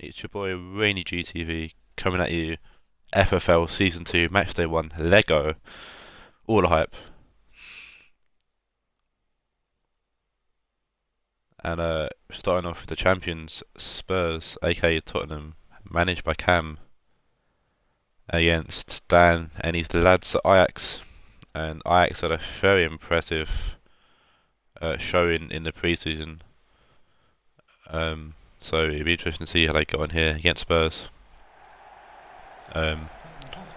It's your boy Rainy GTV coming at you. FFL Season 2, Matchday 1, Lego. All the hype. And starting off with the champions, Spurs, aka Tottenham, managed by Cam, against Dan and his lads at Ajax. And Ajax had a very impressive showing in the pre-season. So it'd be interesting to see how they got on here against Spurs.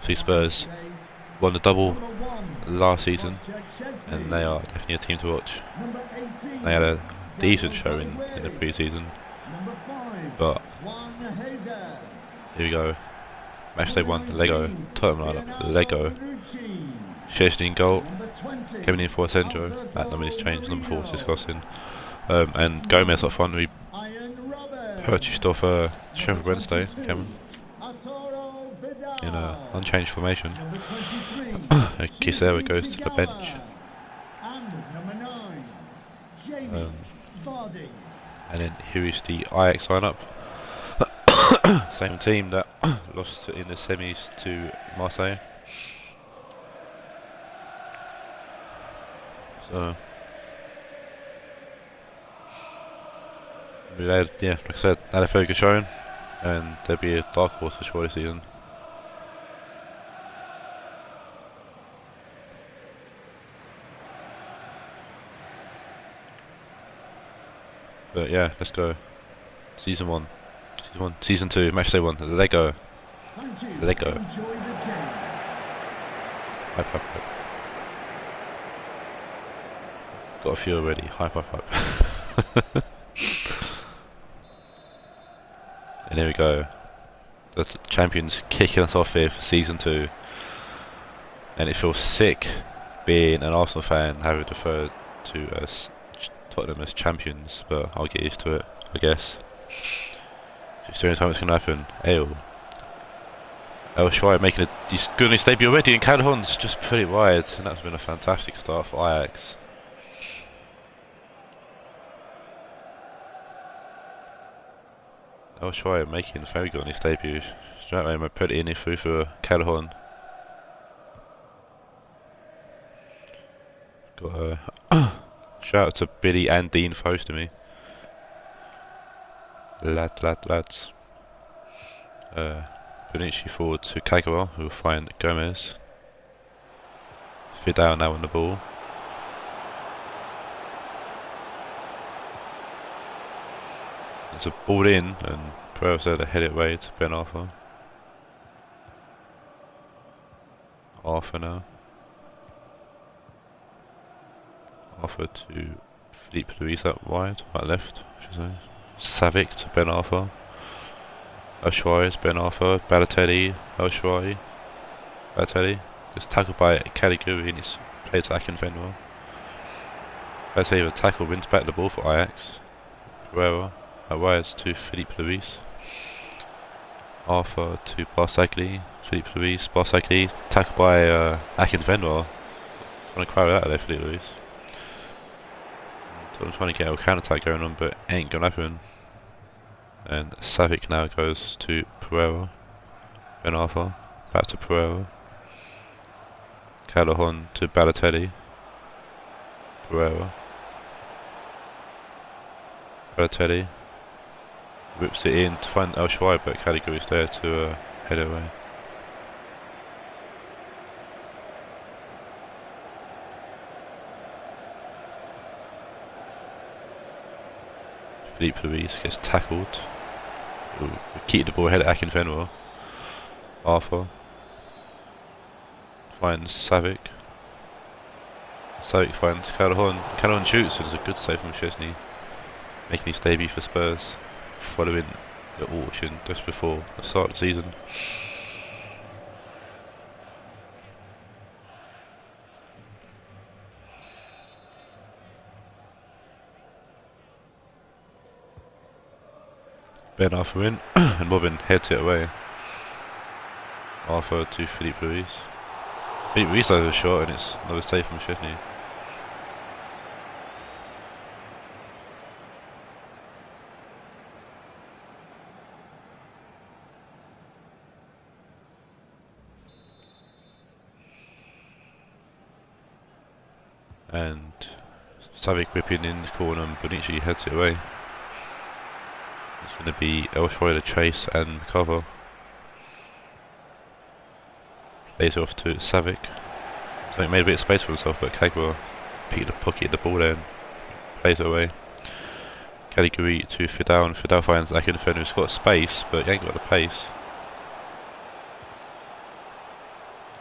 See Spurs won the double last season, and they are definitely a team to watch. They had a decent showing in the pre-season, but here we go. Matchday 1, Lego. Tottenham lineup, Lego. Szczesny in goal. Kevin in for Asensio. That number is changed. Number 4 is disgusting. And Gomez up front. We purchased off Sheffield Wednesday. Cameron in an unchanged formation. Kisera goes to the bench. And then here is the Ajax lineup. Same team that lost in the semis to Marseille. So we had, like I said, had a very good showing, and there'll be a dark horse for sure this season. But yeah, let's go. Season 1, Season 2, Matchday 1, Lego. Lego. Hype. Got a few already. Hype. And here we go. The champions kicking us off here for Season 2. And it feels sick being an Arsenal fan, having referred to as Tottenham as champions, but I'll get used to it, I guess. It's the only time it's going to happen. El Shaarawy making he's good on his debut already, and Calhoun's just put it wide, and that's been a fantastic start for Ajax. El Shaarawy making very good on his debut. Straight away, I put it in through for Calhoun. Got a shout out to Billy and Dean for hosting me. Lads. Bonucci forward to Kagawa, who will find Gomez. Vidal now on the ball. It's a ball in, and Pereira's there to head it away to Ben Arthur. Arthur now. Arthur to Philippe Luis out wide, right left, I should say. Savic to Ben Arthur. El Shaarawy, Ben Arthur, Balotelli, El Shaarawy. Balotelli gets tackled by Caliguri and he's played to Akinfenwa. Balotelli with a tackle, wins back the ball for Ajax. Pereira out wide to Philippe Luis. Arthur to Barsagli, Philippe Luis, Barsagli tackled by Akinfenwa. Trying to crowd out of there, Philippe Luis. I'm trying to get a counter-attack going on, but ain't gonna happen. And Savic now goes to Pereira. Ben Arthur, back to Pereira. Calhoun to Balotelli. Pereira. Balotelli whips it in to find El Shaarawy, but Caliguri's there to head it away. Philippe Luis gets tackled. Keep the ball ahead at Akinfenwa. Arthur finds Savic. Savic finds Calhoun. Calhoun shoots, so there's a good save from Szczesny, making his debut for Spurs, following the auction just before the start of the season. Ben Arthur in, and Robin heads it away. Arthur to Philippe Luis. Philippe Luis has a shot, and it's another save from Szczesny. And Savic whipping in the corner and Bonucci heads it away. It's going to be El Shaarawy to chase and cover. Lays it off to Savic. So he made a bit of space for himself, but Kagawa pocketed the ball there and plays it away. Caligari to Fidel, and Fidel finds Akin defender who's got space, but he ain't got the pace.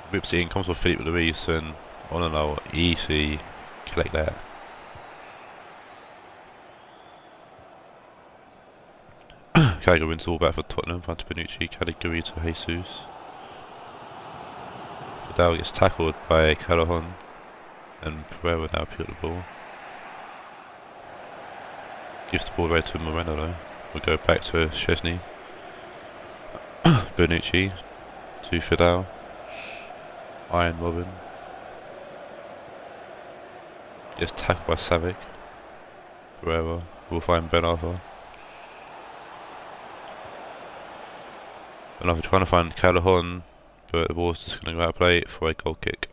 Whips it in, comes with Philippe Luis, and on and on, easy collect that. Caligari wins the ball back for Tottenham, front to Bonucci, Caligari to Jesus. Fidel gets tackled by Callahan, and Pereira now picked the ball. Gives the ball away to Moreno though. We'll go back to Szczesny. Bonucci to Fidel. Iron Robin. Gets tackled by Savic. Pereira will find Ben Arthur. Ben Arthur trying to find Callahan, but the ball's just going to go out of play for a goal kick.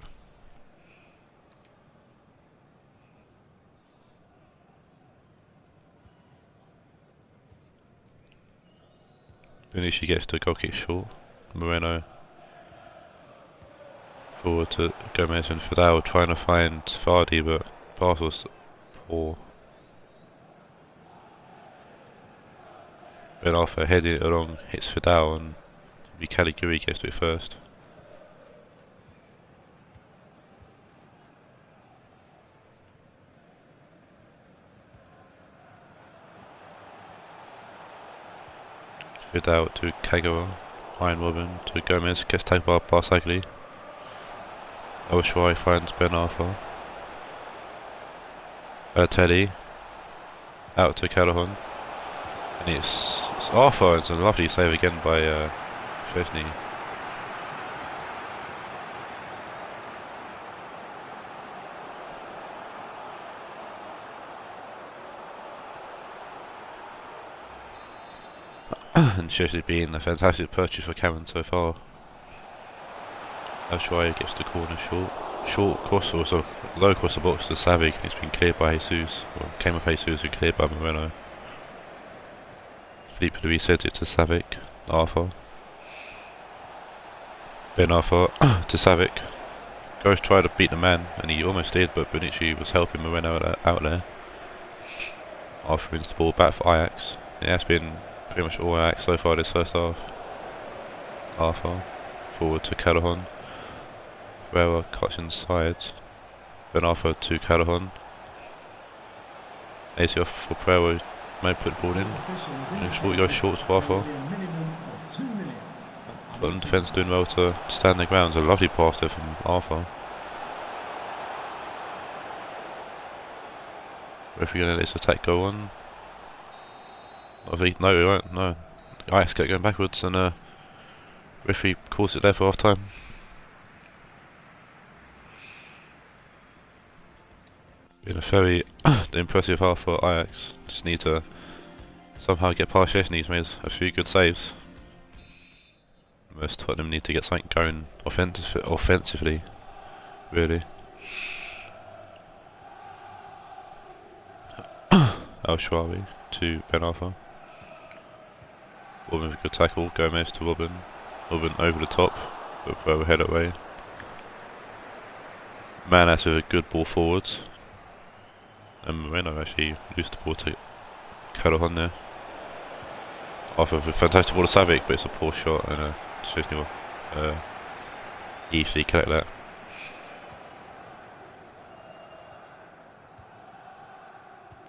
Bonucci gets to goal kick short. Moreno forward to Gomez and Fidel trying to find Vardy, but Barcel's poor. Ben Arthur heading it along, hits Fidel, and Caligari gets to it first. Fidel to Kagawa, Iron Robin to Gomez, gets tagged by Barsagli. El Shaarawy finds Ben Arthur. Balotelli out to Callahan, and it's Arthur. It's a lovely save again by Szczesny. And Szczesny being a fantastic purchase for Cameron so far. El Shaarawy gets the corner short cross, also low across the box to Savic, and it's been cleared by Jesus, or came off Jesus and cleared by Moreno. Philippe Luis sends it to Savic. Arthur. Ben Arthur to Savic. Goes try to beat the man, and he almost did, but Bonucci was helping Moreno out there. Arthur wins the ball back for Ajax. It has been pretty much all Ajax so far this first half. Arthur forward to Callahan. Pereira cuts inside. Ben Arthur to Callahan. AC off for Pereira. May put the ball in. And goes short to Arthur. Tottenham defence doing well to stand their ground. It's a lovely pass there from Arthur. Referee going to let this attack go on. No, we won't. No. Ajax kept going backwards, and referee calls it there for half time. Been a very impressive half for Ajax. Just need to somehow get past Szczesny. He's made a few good saves. Most Tottenham need to get something going offensively, really. El Shaarawy to Ben Arthur. Robin with a good tackle. Gomez to Robin. Robin over the top, but throw a head away. Manas with a good ball forwards. And Moreno actually loosed the ball to Callahan there. Arthur with a fantastic ball to Savic, but it's a poor shot, and Szczesny will easily collect that.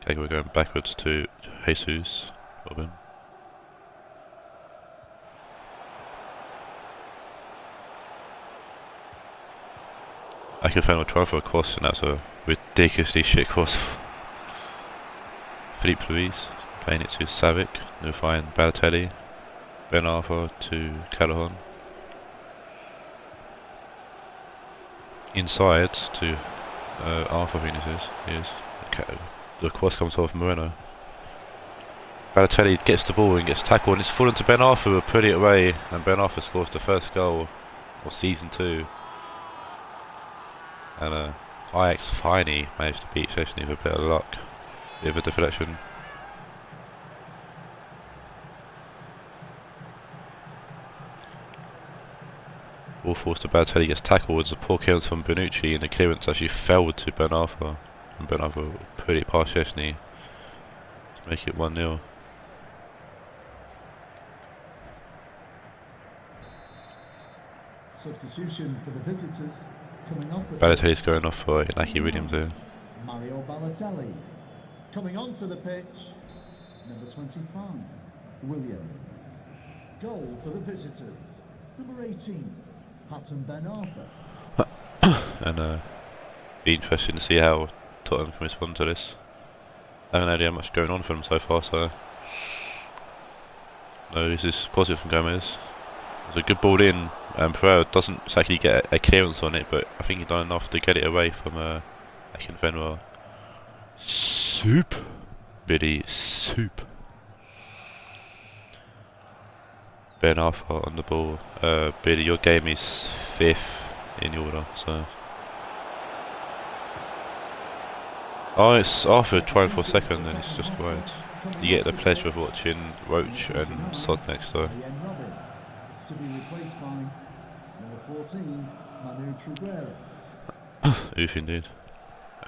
Okay, we're going backwards to Jesus. Robin. Akinfenwa will try for a cross, and that's a ridiculously shit cross. Philippe Luis playing it to Savic. They'll find Balotelli. Ben Arthur to Callahan. Inside to Arthur, I think this is. Okay. The cross comes off Moreno. Balotelli gets the ball and gets tackled, and it's fallen to Ben Arthur, who put it away, and Ben Arthur scores the first goal of season 2. And Ajax finally managed to beat Szczesny with a bit of luck. Bit of a deflection. Ball forced to Balotelli, gets tackled. It's a poor clearance from Bonucci, and the clearance actually fell to Ben Arthur. And Ben Arthur put it past Szczesny to make it 1-0. Substitution for the visitors. Coming off the Balotelli's going off for Inaki Williams here. Mario Balotelli. Coming onto the pitch. Number 25, Williams. Goal for the visitors. Number 18, Patton Ben Arthur. And be interesting to see how Tottenham can respond to this. I haven't really had much going on for them so far, so no, this is positive from Gomez. It's a good ball in, and Pereira doesn't exactly get a clearance on it, but I think he's done enough to get it away from Akinfenwa. Soup, Billy, soup. Ben Arthur on the ball. Billy, your game is 5th in the order, so. Oh, it's Arthur trying for a second, and it's just wide. You get the pleasure of watching Roach and Sod next, though. To be replaced by number 14, Manu Trigueros. Oof, indeed.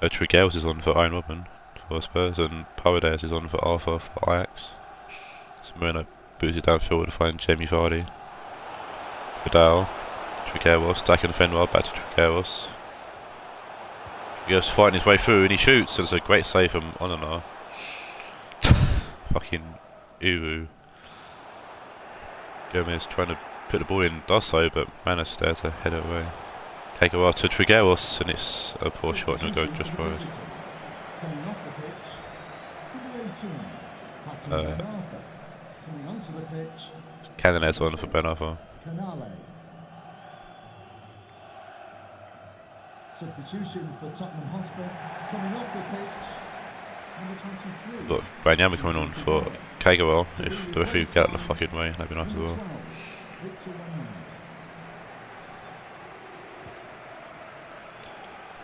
Trigueros is on for Iron Robin for Spurs, and Paredes is on for Arthur for Ajax. So Moreno booted downfield to find Jamie Vardy. Vidal, Trigueros, stacking Fenwar, back to Trigueros. Trigueros fighting his way through, and he shoots, and it's a great save from Onana. Fucking Uru. Gomez trying to put the ball in, does so, but Manos there to head it away. Take a while to Trigueros, and it's a poor shot, and it'll go just wide. Canales on for Ben Arthur. Substitution for Tottenham Hotspur. Coming off the pitch, number 23. Got Ranyama coming on for Kagawa. If the referee get out of the fucking way, that'd be nice as well.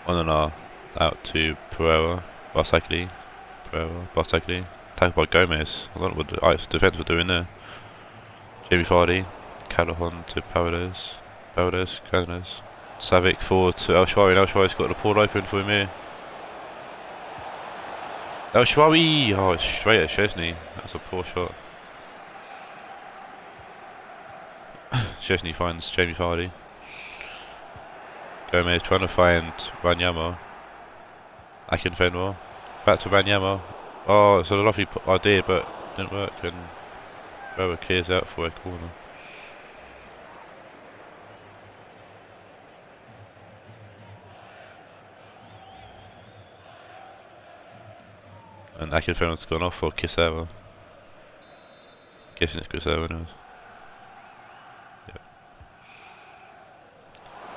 Onana out to Pereira, Barsagli, tackled by Gomez. I don't know what the Ajax defence were doing there. Jamie Vardy, Callahan to Paredes, Canales, Savic forward to El Shaarawy, and El Shaarawy's got the port open for him here. El Shaarawy! Oh, it's straight at Szczesny. That's a poor shot. Szczesny finds Jamie Vardy. Gomez trying to find Wanyama. Akinfenwa. Back to Wanyama. Oh, it's a lovely idea, but didn't work, and Rower clears out for a corner. And Akinfenwa's gone off for Kisera. Guessing it's Kisera anyways. Yep.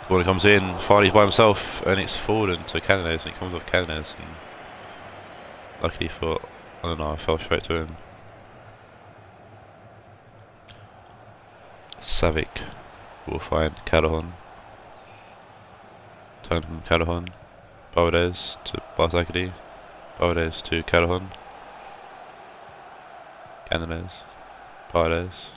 Corner comes in, Vardy's by himself, and it's fallen to Canales, and it comes off Canales, and luckily for, I don't know, I fell straight to him. Savic will find Callahan. Turn from Callahan. Paredes to Barzagli. Paredes to Callahan. Canales. Paredes.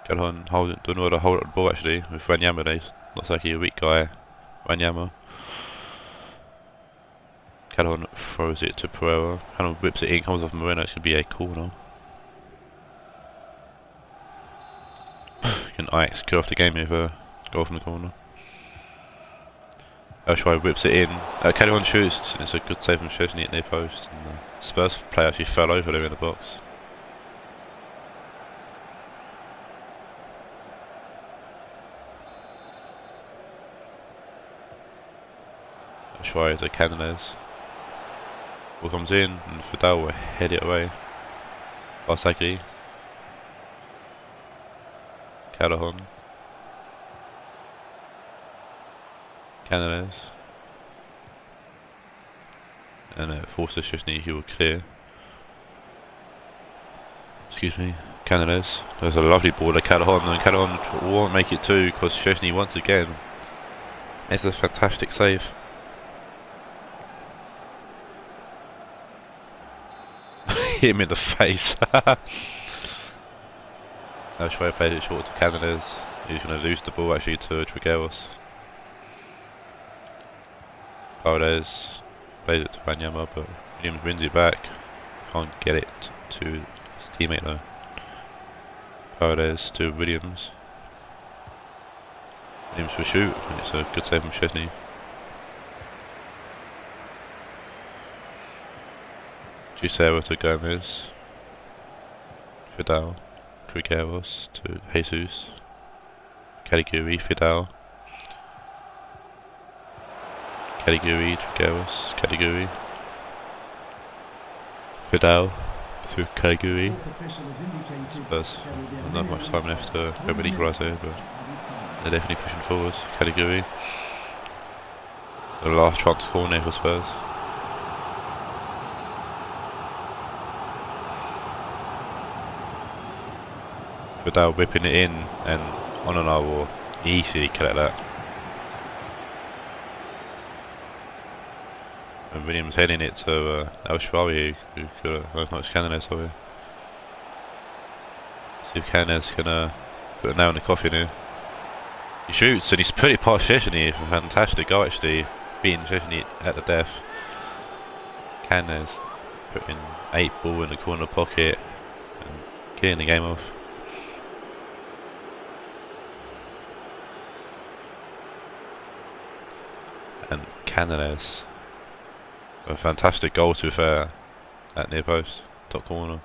Callahan don't know how to hold up the ball actually with Wanyama there. Looks like he's a weak guy. Wanyama. Callahan throws it to Pereira. Callahan whips it in, comes off Moreno. It's going to be a corner. Can Ajax kill off the game with a goal from the corner. El Shaarawy whips it in. Callahan shoots. It's a good save from Szczesny at near post. And the Spurs player actually fell over there in the box. El Shaarawy to Canales. Ball comes in, and Vidal will head it away. Barzagli. Callahan. Canales. And it forces Szczesny, he will clear. Excuse me, Canales. There's a lovely ball to Callahan, and Callahan won't make it too because Szczesny once again makes a fantastic save. hit him in the face. Now Schweizer plays it short to Canales. He's going to lose the ball actually to Trigueros. Paredes plays it to Wanyama, but Williams wins it back. Can't get it to his teammate though. Paredes to Williams. Williams for shoot, and it's a good save from Szczesny. Gisela to Gomez. Fidel. Trigueros to Jesus. Caliguri, Fidel. Caliguri, Trigueros, Caliguri. Fidel to Caliguri. Spurs. Not much time left to go equalise there, but they're definitely pushing forward. Caliguri. The last chance to corner for Spurs. Fidel whipping it in, and Onana will easily collect that. And Williams heading it to El Shaarawy, who could not Canales over. See if Canales can put a nail in the coffin here. He shoots and he's put it past Szczesny. Fantastic goal actually, beating Szczesny at the death. Canales putting 8 ball in the corner pocket and getting the game off. And Canales, a fantastic goal to be fair, at near post, top corner.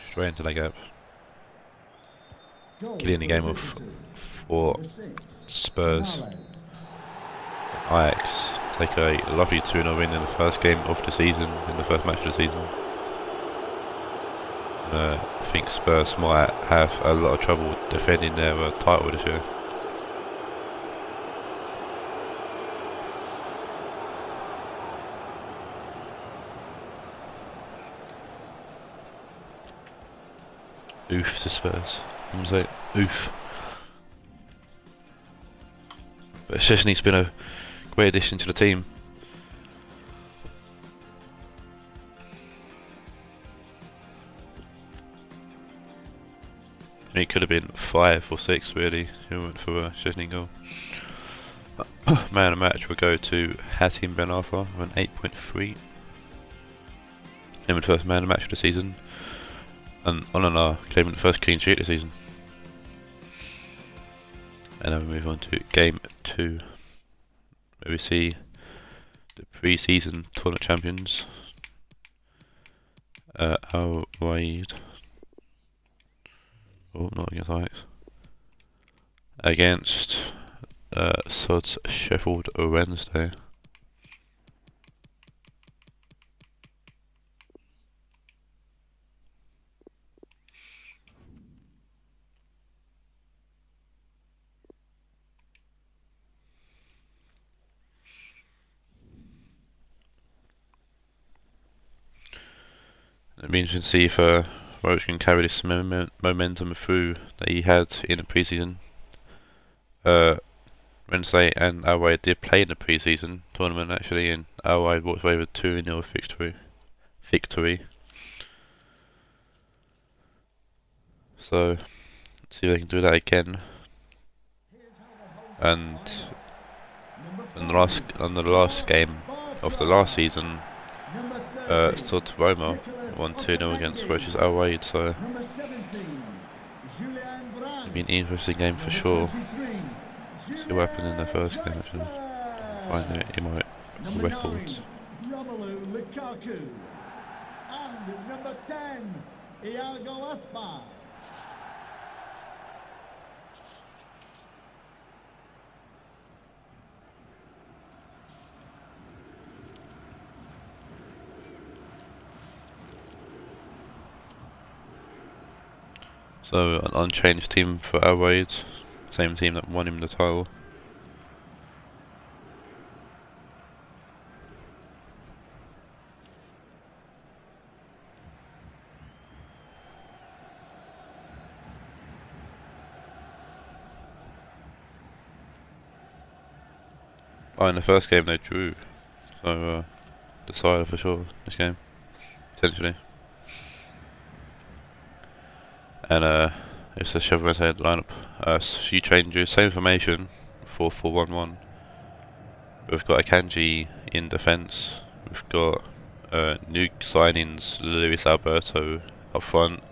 Straight into that gap. Killing the game off for Spurs. Ajax take a lovely 2-0 win in the first game of the season, in the first match of the season. I think Spurs might have a lot of trouble defending their title this year. Oof to Spurs. I'm saying oof. But Szczesny's been a great addition to the team. It could have been 5 or 6 really, who went for a Szczesny goal. Man of the match will go to Hatim Ben Arfa with an 8.3. Claiming first man of the match of the season. And Onana claiming the first clean sheet of the season. And then we move on to game 2, where we see the pre-season tournament champions, Raed. Oh, not against Ajax. Against Sod's Sheffield Wednesday. It'll be interesting to see if Roach can carry this momentum through that he had in the pre-season. Wednesday and Raed did play in the pre-season tournament actually, and Raed walked away with 2-0 victory. So let's see if they can do that again. And on the last game of the last season, Sod Roma won 2-0 against Roach's Raed, so it'll be an interesting game for sure. See what happened in the first game actually. Find it in my records. And number 10, Iago Aspas. So an unchanged team for Raed, same team that won him the title. Oh, in the first game they drew, so decided for sure this game, potentially. And it's a Sheffield Wednesday lineup. Few changes, same formation, 4-4-1-1. We've got Akanji in defence. We've got new signings, Luis Alberto up front,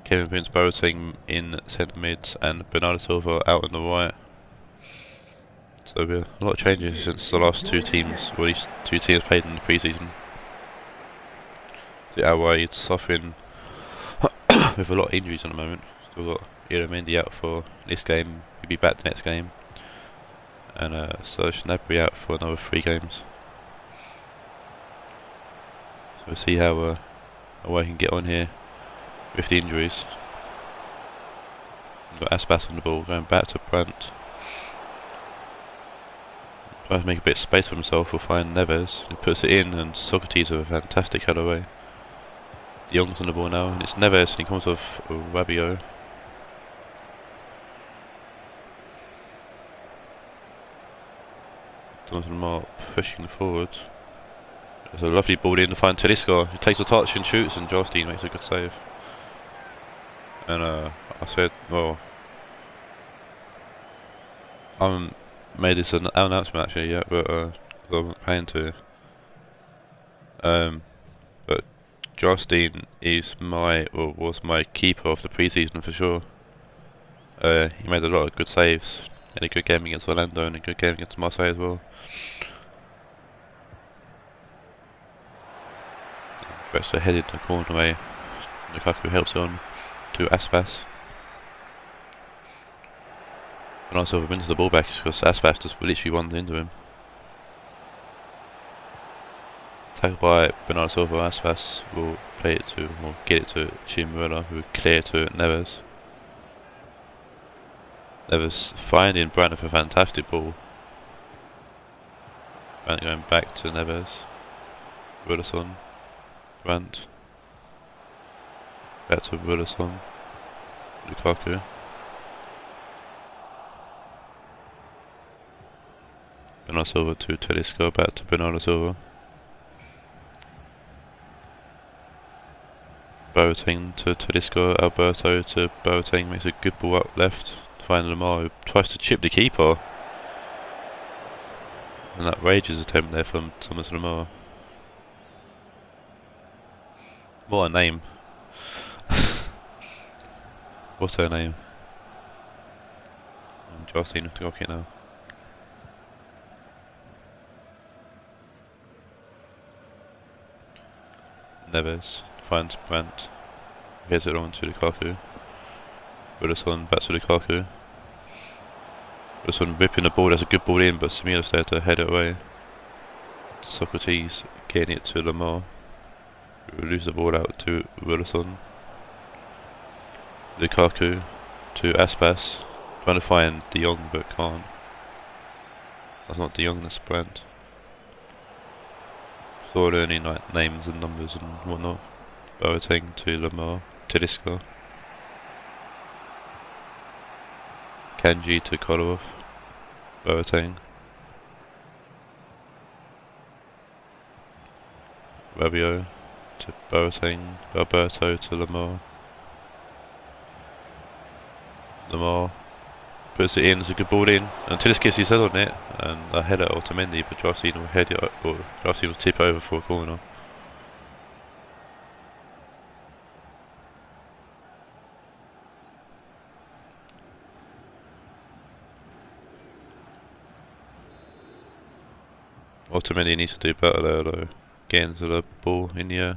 Kevin Prince Boateng in centre mids, and Bernardo Silva out on the right. So a lot of changes since the last two teams, or these two teams played in the pre-season. The Raed suffering with a lot of injuries at the moment. Still got Rionegro out for this game, he'll be back the next game. And Serge Gnabry out for another 3 games. So we'll see how we can get on here with the injuries. We've got Aspas on the ball, going back to Brandt. Tries to make a bit of space for himself, we'll find Neves. He puts it in, and Socrates with a fantastic header away. De Jong's on the ball now, and it's Neves, and he comes off Rabiot. Jonathan Mark pushing forward. There's a lovely ball in to find Talisca. He takes a touch and shoots, and Jarstein makes a good save. And I said, well, I haven't made this an announcement actually yet, but I wasn't planning to. But Jarstein is was my keeper of the pre-season for sure. He made a lot of good saves. Had a good game against Orlando and a good game against Marseille as well. Gets a head in the corner away. Lukaku helps on to Aspas. And also wins the ball back because Aspas just literally runs into him. Tackled by Bernardo Silva. Aspas will play it to, or get it to Chimurela, who will clear to Neves. Neves finding Brandt with a fantastic ball. Brandt going back to Neves. Wilson. Brandt. Back to Wilson. Lukaku. Bernardo Silva to Talisca, back to Bernardo Silva. Boateng to Talisca, Alberto to Boateng, makes a good ball up left. Find Lamar, who tries to chip the keeper. And that rages attempt there from Thomas Lamar. What a name. What's her name? Jarstein to go now. Neves finds Brandt. Here's it on to Lukaku. Wilson back to Lukaku. Wilson whipping the ball, there's a good ball in, but Samila's there to head it away. Socrates getting it to Lamar. We lose the ball out to Wilson. Lukaku to Aspas. Trying to find De Jong but can't. That's not De Jong, that's Brandt. Still learning like names and numbers and whatnot. Boateng to Lamar. Talisca. Kanji to Kolarov. Boateng. Rabiot to Boateng. Alberto to Lamar. Lamar puts it in, it's a good ball in, and Talisca gets his head on it, and a header to Mendy, but Jarstein will head it up, or Jarstein will tip over for a corner. Otamendi needs to do better there though. Getting to the ball in the air.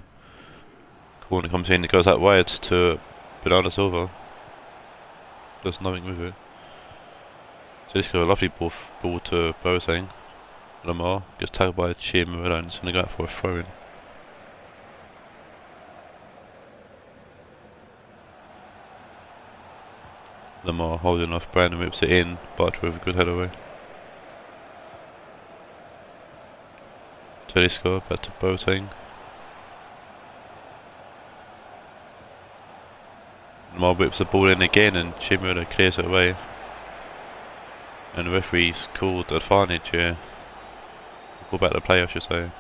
Corner comes in, it goes out wide to Bernardo Silva. Does nothing with it. So this got a lovely ball to Boateng. Lamar gets tackled by Chimurela and it's going to go out for a throw in. Lamar holding off Brandon, whips it in, but with a good head away. Talisca back to Boateng. Lamar whips the ball in again and Chimurela clears it away. And the referee's called advantage here. Call back the play, I should say.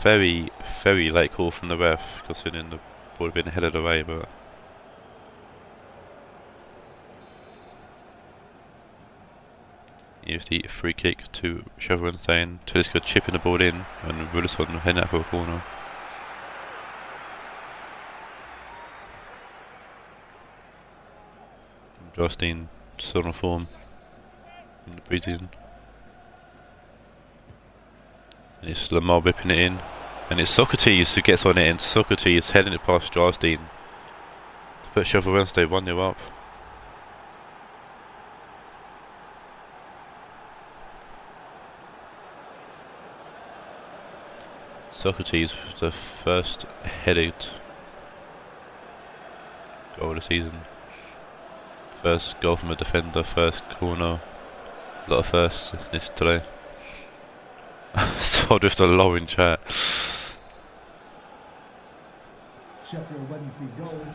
Very, very late call from the ref, considering the ball had been headed away, but used the free kick to Shevchenko. Tedesco chipping the ball in, and Wilson heading out for a corner. Justin still on form in the pre-season. And it's Lamar whipping it in. And it's Socrates who gets on it, and Socrates heading it past Justin to put Shevchenko 1-0 up. Socrates, the first headed goal of the season. First goal from a defender, first corner. A lot of firsts in this today. Told with the low in chat. Sheffield Wednesday goal,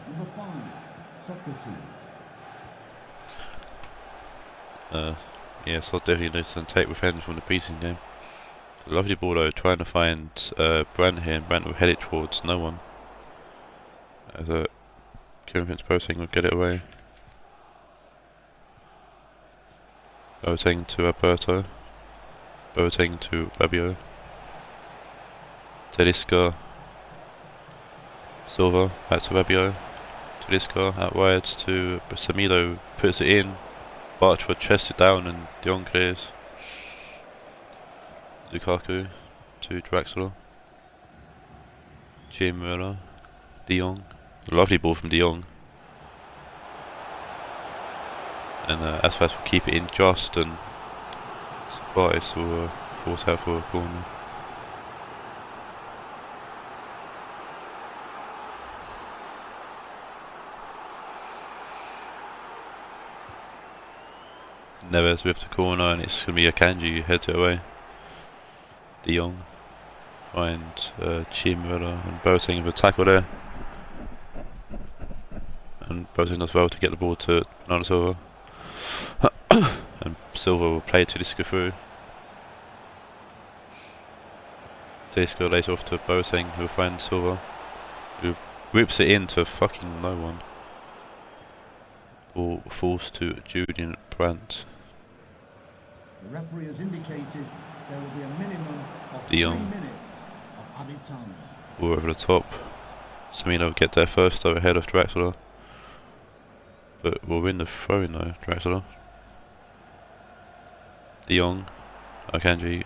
number 5, Socrates. Yeah, so definitely needs to take revenge from the preseason game. Lovely ball though, trying to find Brandt here, and Brandt will head it towards no one. As a Kevin Boateng will get it away. Boateng to Alberto. Boateng to Rabiot. Tedesco. Silva, back to Rabiot. Tedesco out wide to Samido, puts it in. Bartford chests it down and De Jong clears. Lukaku to Draxler. Muller. De Jong. Lovely ball from De Jong. And Aspas will keep it in just, and Spurs will force out for a corner. Neves with the corner, and it's going to be Akanji who heads it away. De Jong find Muller, and Boateng with a tackle there. And Boateng does well to get the ball to Bernardo Silva. And Silva will play it to Tedesco through. Tedesco lays off to Boateng, who will find Silva, who whips it into fucking no one. Ball falls to Julian Brandt. The referee has indicated there will be a minimum of 3 De Jong. minutes of added time. Ball over the top. Samino will get there first, though, ahead of Draxler. But we'll win the throw-in though, Draxler. De Jong, Akanji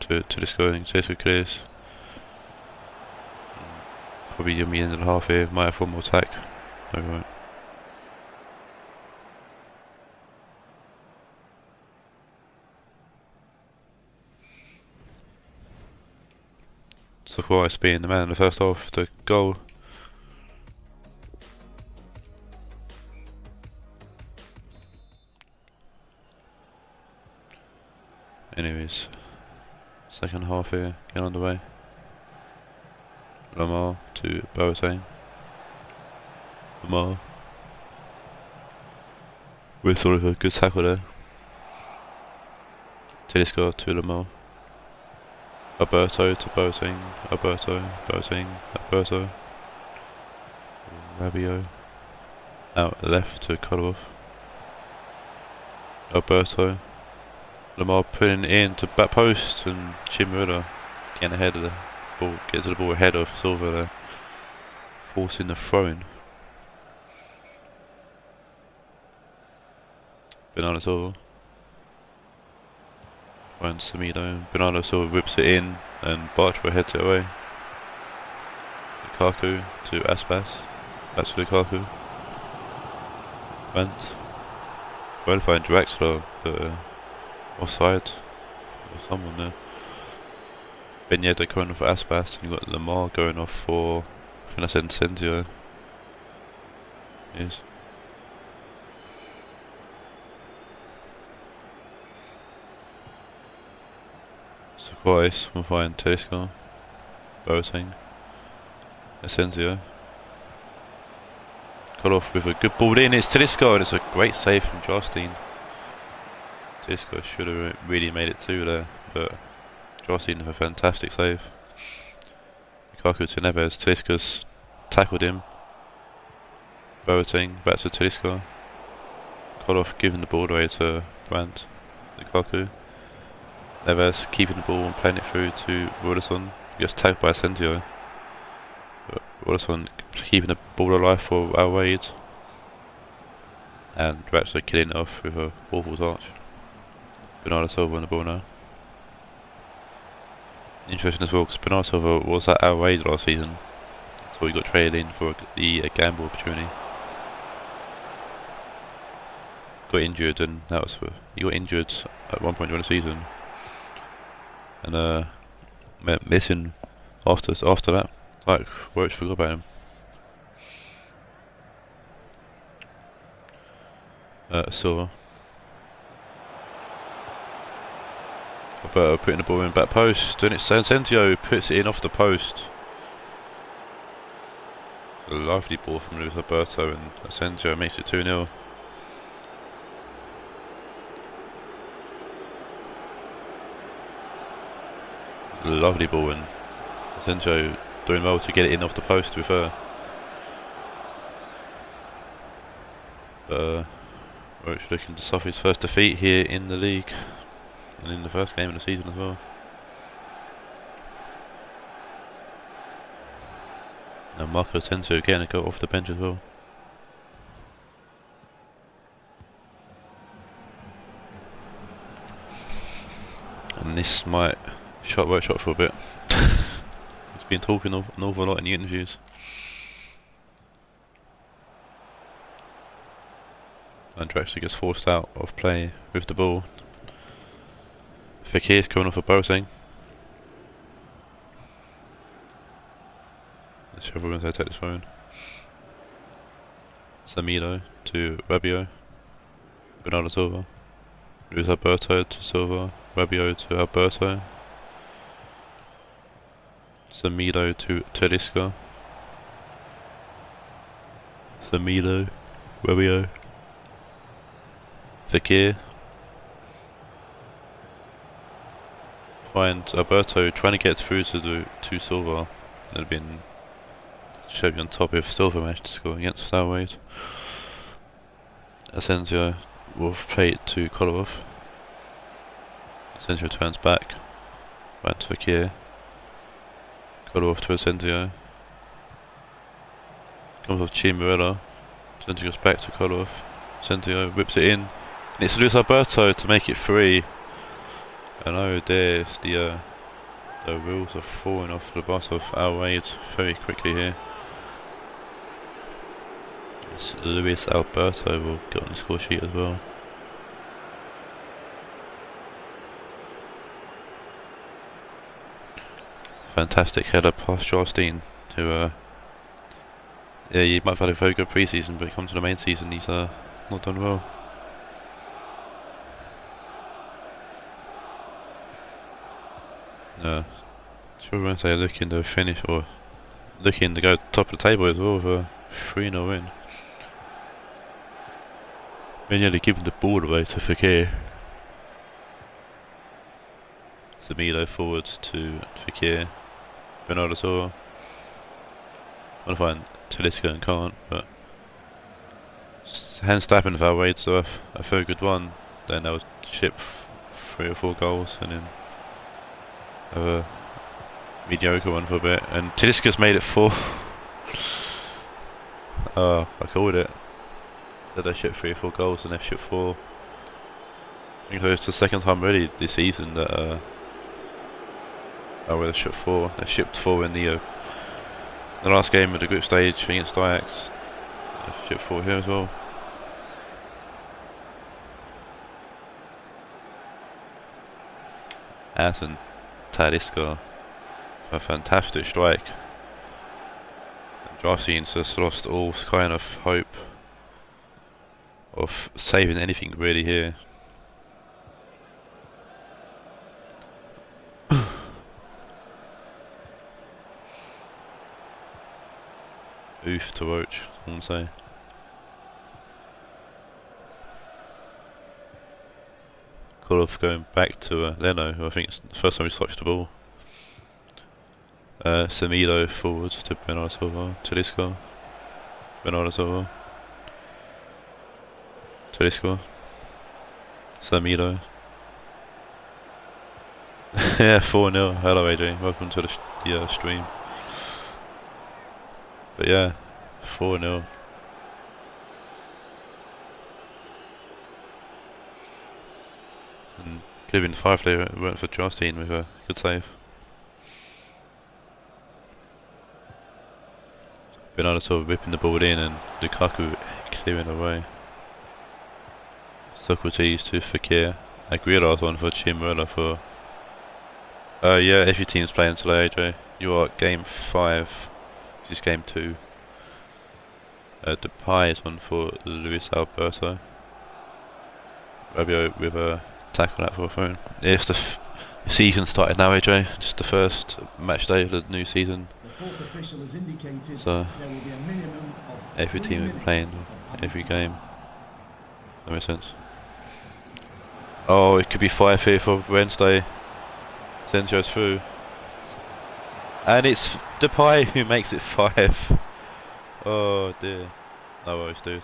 to Tedesco, and Tedesco clears. Probably gonna be end of the half here, might have one more attack. No, right. Socrates being the man in the first half, the goal. Anyways, second half here, getting underway. Lamar to Boateng. Lamar with sort of a good tackle there. Tedesco to Lamar. Alberto to Boateng. Alberto, Boateng, Alberto. Rabiot out left to Kolarov. Alberto. Lamar putting it in to back post, and Muller getting ahead of the ball, gets to the ball ahead of Silva there, forcing the throw-in. Bernardo Silva finds Samido. Bernardo Silva whips it in, and Bartra heads it away. Lukaku to Aspas, back to Lukaku. Brandt. Well, find Draxler, but offside or someone there. Benyeda going off for Aspas, and you've got Lamar going off for, I think that's Incenzio. Yes. Surprise, we'll find Tedesco, Boateng, Incenzio. Cut off with a good ball in, it's Tedesco, and it's a great save from Justin. Tedesco should have really made it 2 there, but Jossin with a fantastic save. Lukaku to Neves, Talisca's tackled him. Boateng back to Talisca. Koloff giving the ball away to Brandt. Lukaku. Neves keeping the ball and playing it through to Wilson. Gets tagged by Asensio. Wilson keeping the ball alive for Raed. And actually killing it off with a awful touch. Bernardo Silva on the ball now. Interesting as well because Bernardo Silva was at Raed last season. So he got traded in for the gamble opportunity. Got injured, and that was he got injured at one point during the season. And missing after that. Like, Roach forgot about him. Silva. Alberto putting the ball in back post, and it's Asensio puts it in off the post. A lovely ball from Luis Alberto, and Asensio makes it 2-0. Lovely ball, and Asensio doing well to get it in off the post with her. Roach looking to suffer his first defeat here in the league and in the first game of the season as well. And Marco Asensio getting a goal off the bench as well. And this might work shot for a bit. He's been talking an awful lot in the interviews. Andrew actually gets forced out of play with the ball. Fekir's coming off a Boateng. Let's show everyone how to take this phone. Samido to Rabiot. Bernardo Silva. Luis Alberto to Silva. Rabiot to Alberto. Samido to Talisca. Samido. Rabiot. Fekir. Find Alberto trying to get through to Silva. That had been Chevy on top if Silva managed to score against Raed. Asensio will play it to Kolarov. Asensio turns back. Right to Fekir. Kolarov to Asensio. Comes off Chimurella. Asensio goes back to Kolarov. Asensio whips it in. And it's Luis Alberto to make it 3. And oh dear, the wheels are falling off the bus of Raed very quickly here. It's Luis Alberto will get on the score sheet as well. Fantastic header past Jarstein, who yeah, he might have had a very good pre-season, but come to the main season he's not done well. Sure won't say looking to finish or looking to go top of the table as well with a 3-0 win. We're nearly giving the ball away to Fekir. Samido forwards to Fekir. Bernardo Silva. I want to find Talisca and can't, but hand stabbing of Raed, so a very good one. Then they'll ship 3 or 4 goals and then have a mediocre one for a bit. And Talisca's made it 4. Oh, I called it. That they shipped 3 or 4 goals and they've shipped 4. I think it's the second time really this season that they shipped 4. They shipped 4 in the last game of the group stage against Ajax. They've shipped 4 here as well. As and Talisca, a fantastic strike. Jarstein's just lost all kind of hope of saving anything really here. Oof to Roach, I want to say. call of going back to Leno, who I think it's the first time he's touched the ball. Semedo forwards to Bernardo Silva, Tedesco, Bernardo Silva, Tedesco, Semedo. Yeah, 4-0. Hello AJ, welcome to the stream. But yeah, 4-0. And could have been 5 there, it weren't for Justin with a good save. Bernardo Silva whipping the ball in and Lukaku clearing away. Socrates to Fekir. Aguilar's on for Chimwella for... yeah, if your team's playing today AJ, you are at game 5, this is game 2. Depay is on for Luis Alberto. Rabiot with a tackle out for a phone. It's the season started now AJ, just the first match day of the new season. So every team will be playing every game. That makes sense. Oh, it could be 5 here for Wednesday. Sensio's through. And it's Depay who makes it 5. Oh dear. No worries dude.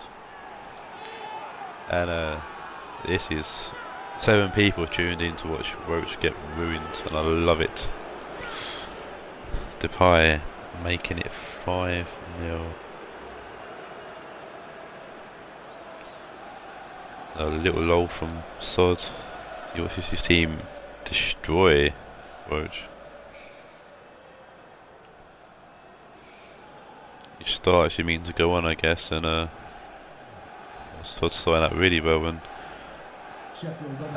And this is 7 people tuned in to watch Roach get ruined and I love it. Depay making it 5-0. A little lull from Sod. He watches his team destroy Roach. Each start actually means to go on I guess, and Sod's starting out really well when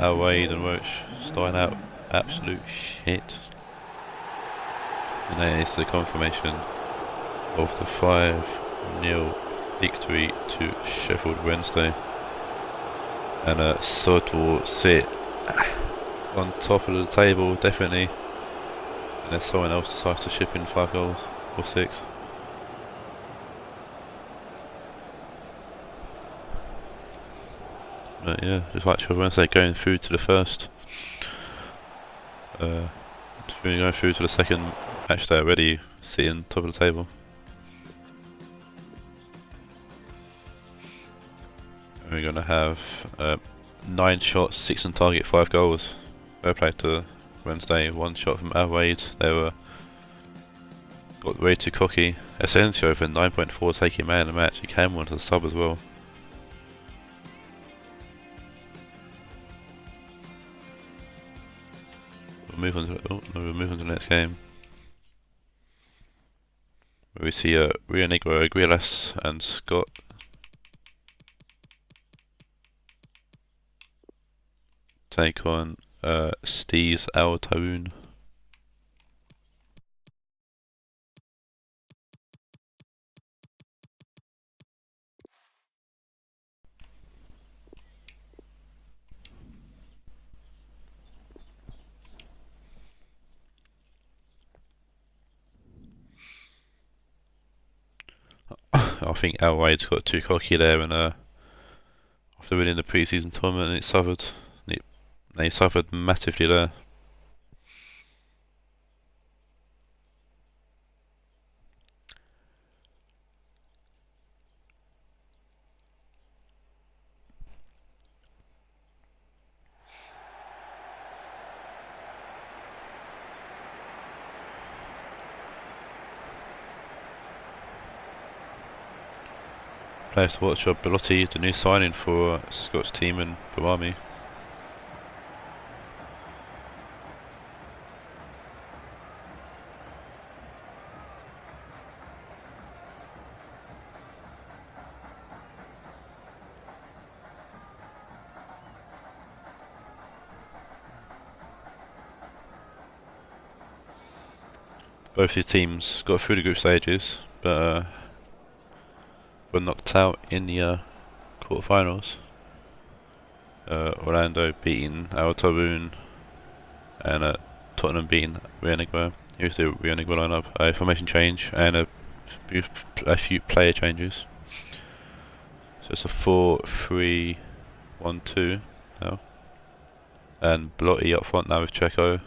Raed and Roach starting out absolute shit. And then it's the confirmation of the 5-0 victory to Sheffield Wednesday. And Sod will sit on top of the table definitely, unless someone else decides to chip in 5 goals or 6. But yeah, just like Sheffield Wednesday going through to the first. Going through to the second match day already, sitting top of the table. And we're going to have 9 shots, 6 on target, 5 goals. Fair play to Wednesday. 1 shot from Raed. They got way too cocky. Asensio for 9.4 taking man of the match. He came on to the sub as well. We'll move on to the next game. Where we see Rionegro, Aguilas and Scott take on Steez Taawoun. I think Raed's got too cocky there, and after winning the pre-season tournament, he suffered massively there. Players to watch are Belotti, the new signing for Scott's team, and Bamami. Both these teams got through the group stages, but were knocked out in the quarterfinals. Orlando beating Taawoun and Tottenham beating Rionegro. Here's the Rionegro lineup. A formation change and a few player changes. So it's a 4-3-1-2 now. And Belotti up front now with Checo.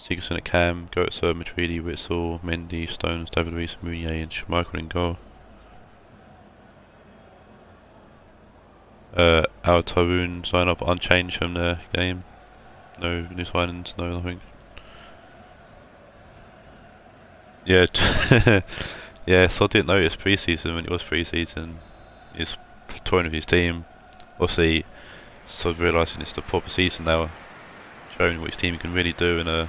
Sigurdsson at cam, Goetze, Matridi, Witsel, Mendy, Stones, David Luiz, Meunier and Schmeichel in goal. Our Taawoun sign up unchanged from the game. No new signings, no nothing. Yeah, yeah, so I didn't notice pre-season when it was pre-season. He's touring with his team. Obviously, so realising it's the proper season now, showing what his team can really do and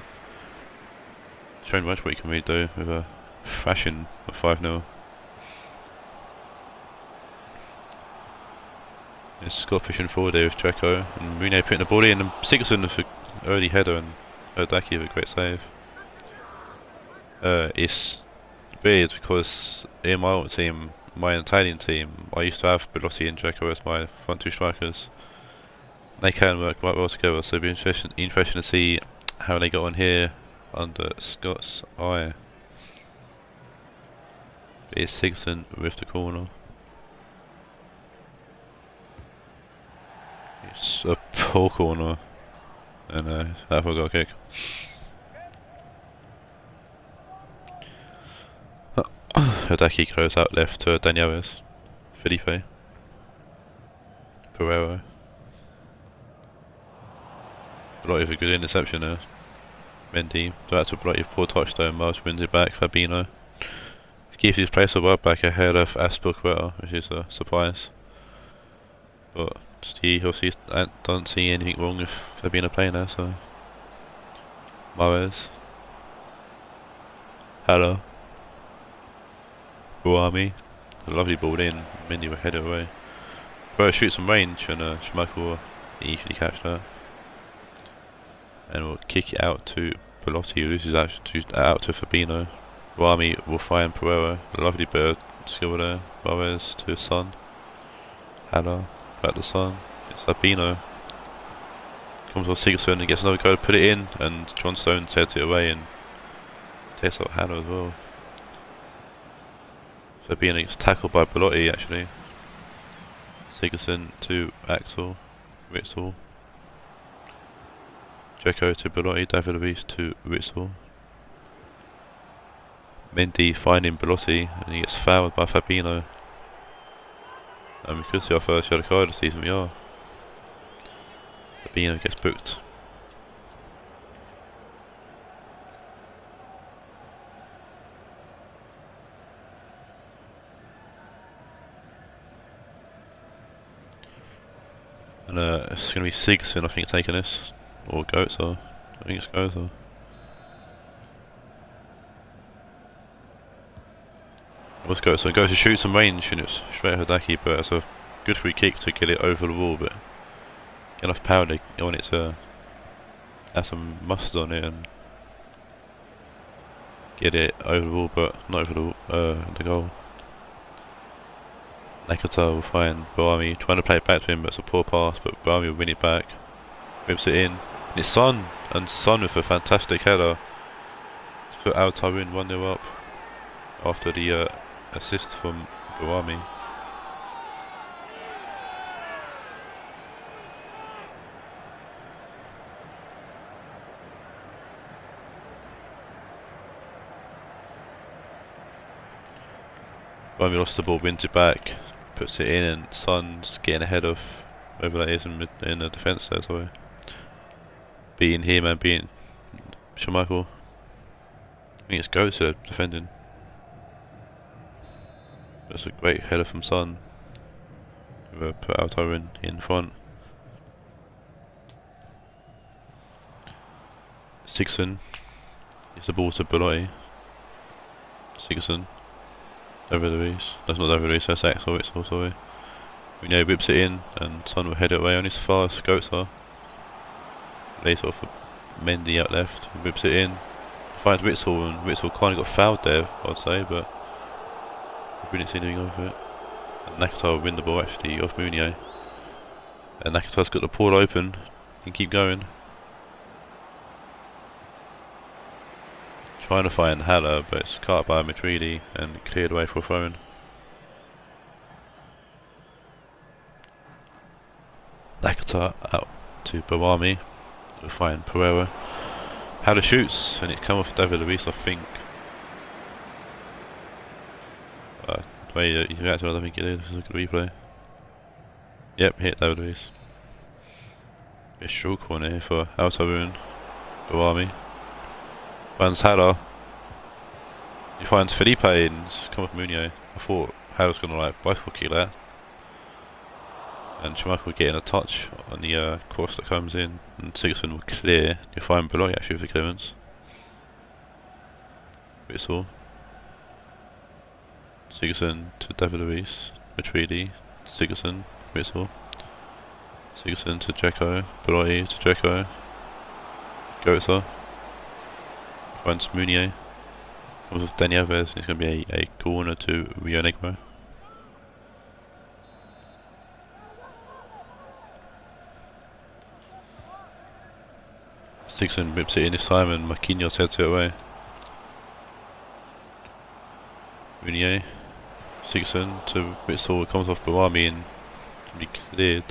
showing much what he can really do with a fashion of 5-0. It's Scott pushing forward there with Checo and Meunier putting the ball in, and Sigurdsson with an early header and Erdaki with a great save. It's weird because in my old team, my Italian team, I used to have Belotti and Checo as my front two strikers. They can work quite well together, so it'll be interesting to see how they got on here under Scott's eye. It's Sigurdsson with the corner. It's a poor corner, and that got a kick. Hideki close out left to Daniels, Felipe, Pereiro. Belotti with a good interception there. Mendy, back to Belotti, poor touchdown, Miles wins it back, Fabinho. Keeps his place a while back ahead of Aspilicueta, which is a surprise. But he obviously don't see anything wrong with Fabinho playing there, so. Mahrez. Hello. Buami. A lovely ball in, Mendy will head it away. Bro shoots some range and Schmeichel will easily catch that. And we'll kick it out to Belotti, who loses out to Fabinho. Buami will find Pereira. A lovely bit of skill there. Mahrez to Son. Hello. Back to Son. It's Fabinho. Comes on Sigurdsson and gets another goal to put it in, and John Stones heads it away and takes out Hanno as well. Fabinho gets tackled by Belotti actually. Sigurdsson to Axel. Witsel. Checo to Belotti, David Luiz to Witsel. Mendy finding Belotti and he gets fouled by Fabinho. And we could see our first yellow card of the season, we are. Fabinho gets booked. And it's going to be Sigurdsson, I think, taking this. Or Goetze. I think it's Goetze. Let's go. So Goetze shoots some range and it's straight at Hideki, but it's a good free kick to get it over the wall, but get enough power on it to have some mustard on it and get it over the wall, but not over the goal. Nakata will find Bohemian trying to play it back to him, but it's a poor pass, but Bohemian will win it back, whips it in, and it's Son, and Son with a fantastic header to put our Taawoun 1-0 up after the assist from Bohemian. Bohemian lost the ball, wins it back, puts it in, and Son's getting ahead of whoever that is in the defence there, sorry. Beating him and beating Schmeichel. I think it's Goetze defending. That's a great header from Son. We'll put our Taawoun in front. Sigurdsson gives the ball to Belotti. Sigurdsson. David Luiz. That's not David Luiz, that's Axel, it's all sorry. Meunier whips it in and Son will head it away on his fast Goetze. Lays off Mendy out left, whips it in. Finds Witsel, and Witsel kind of got fouled there, I'd say, but we didn't see anything of it. And Nakata will win the ball actually off Meunier. And Nakata's got the port open, he can keep going. Trying to find Haller, but it's cut by Matridi and cleared away for a throw-in. Nakata out to Bawami. We'll find Pereira. Haller shoots, and it come off David Luiz, I think. The way he reacted, I don't think it did. This is a good replay. Yep, hit David Luiz. A short corner here for Taawoun. Bawami. Finds Haller. He finds Felipe and come off Meunier. I thought Haller's gonna like bicycle kick that. And Schumacher getting a touch on the cross that comes in, and Sigurdsson will clear. You find Beloy actually with the clearance. Whistle. Sigurdsson to David Luiz. Matchday. Sigurdsson. Whistle. Sigurdsson to Dzeko. Beloy to Dzeko. Goethe. Finds Meunier. Comes with Dani Alves, and it's going to be a corner to Rionegro. Sigurdsson whips it in this time, and Marquinhos heads it away. Meunier. Sigurdsson to Witsel, comes off Bawami and can be cleared.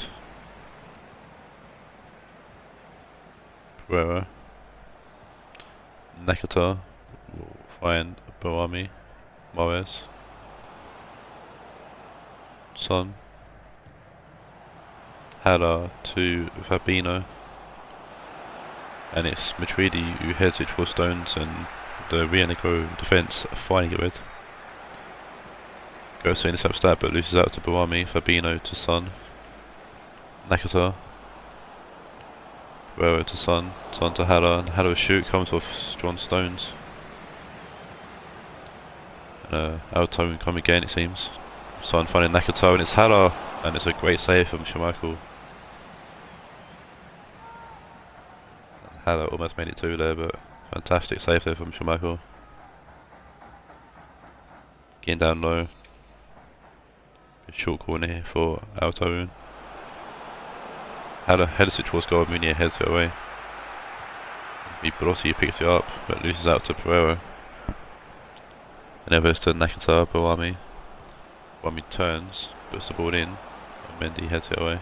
Pereira. Nakata will find Bawami. Mahrez. Son. Haller to Fabinho. And it's Madrid who heads it for stones, and the Rionegro defence finding it with. Goes to intercept that, but loses out to Bawami. Fabinho to Son. Nakata. Pereira to Son. Son to Haller, and Haller shoot, comes off strong stones. And Taawoun come again, it seems. Son finding Nakata, and it's Haller, and it's a great save from Schumacher. Haller almost made it 2 there, but fantastic save there from Schumacher. Getting down low. A short corner here for Taawoun. Haller headers it towards goal, Meunier heads it away. Belotti picks it up, but loses out to Pereira. And over to Nakata, Bawami. Bawami turns, puts the ball in, and Mendy heads it away.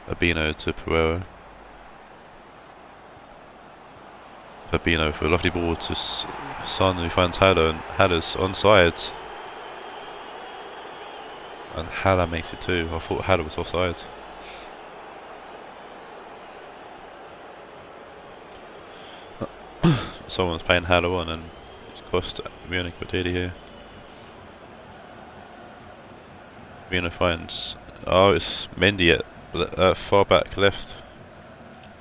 Fabinho to Pereira. Fabinho for a lovely ball to Son, who finds Haller, and Haller's onside. And Haller makes it 2. I thought Haller was offside. Someone's paying Haller on, and it's cost Rionegro dearly here. Rionegro finds, oh, it's Mendy at far back left.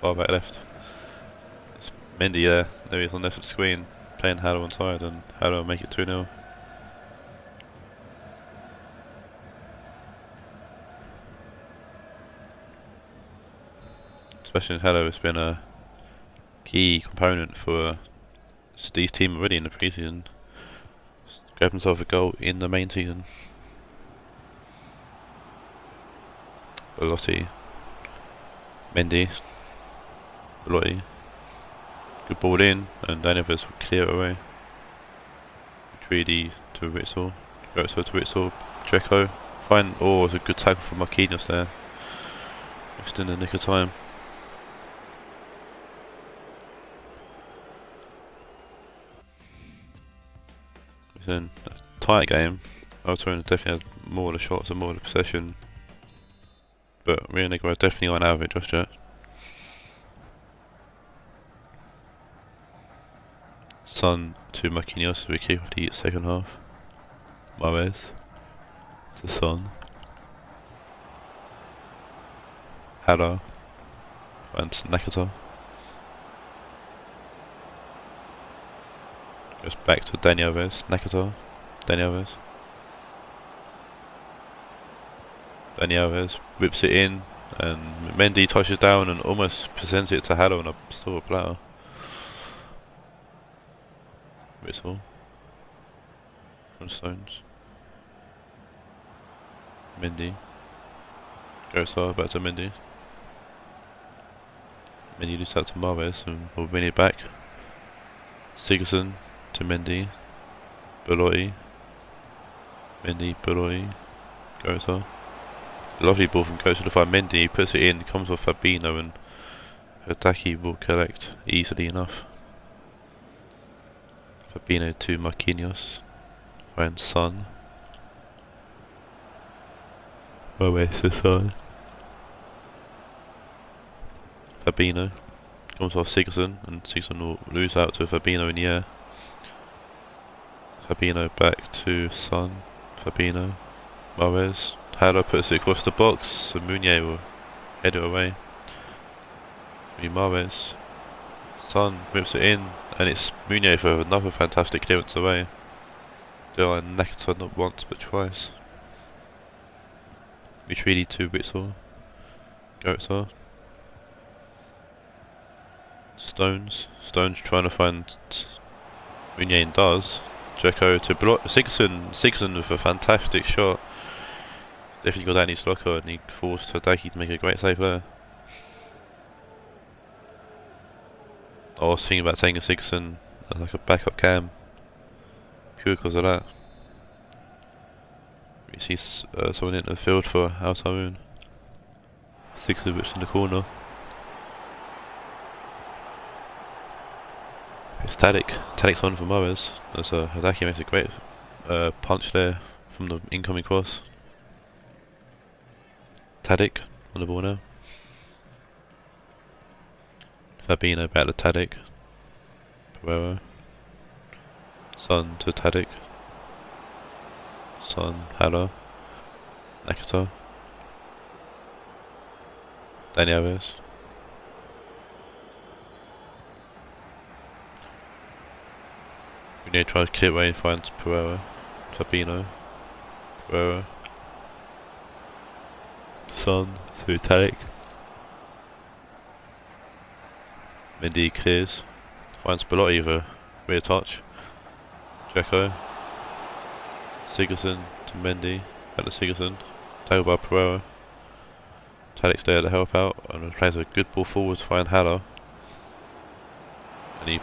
Far back left. It's Mendy there he is on left of the screen, playing Haller on side, and Haller will make it 2-0. Especially Haller has been a key component for Steve's team already in the pre-season. Grabbed himself a goal in the main season. Belotti. Mendy. Belotti. Good ball in, and Dani Alves will clear it away. Treaty to Witsel. Goes to Witsel. Dzeko. Fine. Oh, it's a good tackle from Marquinhos there. Just in the nick of time. In a tight game, Taawoun definitely had more of the shots and more of the possession, but Rionegro is definitely on average just yet. Son to Marquinhos, we keep the second half. Mahrez to Son. Haller and Nakata. Goes back to Dani Alves, Nakata, Dani Alves. Dani Alves whips it in, and Mendy touches down and almost presents it to Haller on a silver platter. Whistle. From Stones. Mendy. Goes hard, back to Mendy. Mendy loses out to Mahrez and will win it back. Sigurdsson to Mendy. Belotti. Mendy, Belotti. Goethe. Lovely ball from Coach to the find Mendy. He puts it in, comes off Fabinho, and Hideki will collect easily enough. Fabinho to Marquinhos. Finds Son. Moes to Son. Fabinho. Comes off Sigurdsson, and Sigurdsson will lose out to Fabinho in the air. Fabinho back to Son. Fabinho. Moes. Haller puts it across the box, and Meunier will head it away. Moes. Son whips it in, and it's Meunier for another fantastic clearance away. Still Nakata not once but twice. Mitridi to Witsel. Goetzer. Stones trying to find Meunier and does. Dzeko to block Sigurdsson with a fantastic shot. Definitely got down his locker, and he forced Hideki to make a great save there. I was thinking about taking Sigurdsson as like a backup cam, pure because of that. We see someone in the field for Taawoun. Sigurdsson whips in the corner. It's Tadic's on for Moes, as Hideki makes a great punch there from the incoming cross. Tadic on the ball now. Fabinho back to Tadic. Pereira. Son to Tadic. Son, Haller. Nakata. Dani Alves. Meunier tries to clear away and finds Pereira. Fabinho. Pereira. Son to Tadic. Mendy clears. Finds Belotti with a rear touch. Dzeko. Sigurdsson to Mendy. Back to Sigurdsson. Tackled by Pereira. Tadic's there to help out, and plays a good ball forward to find Haller. And he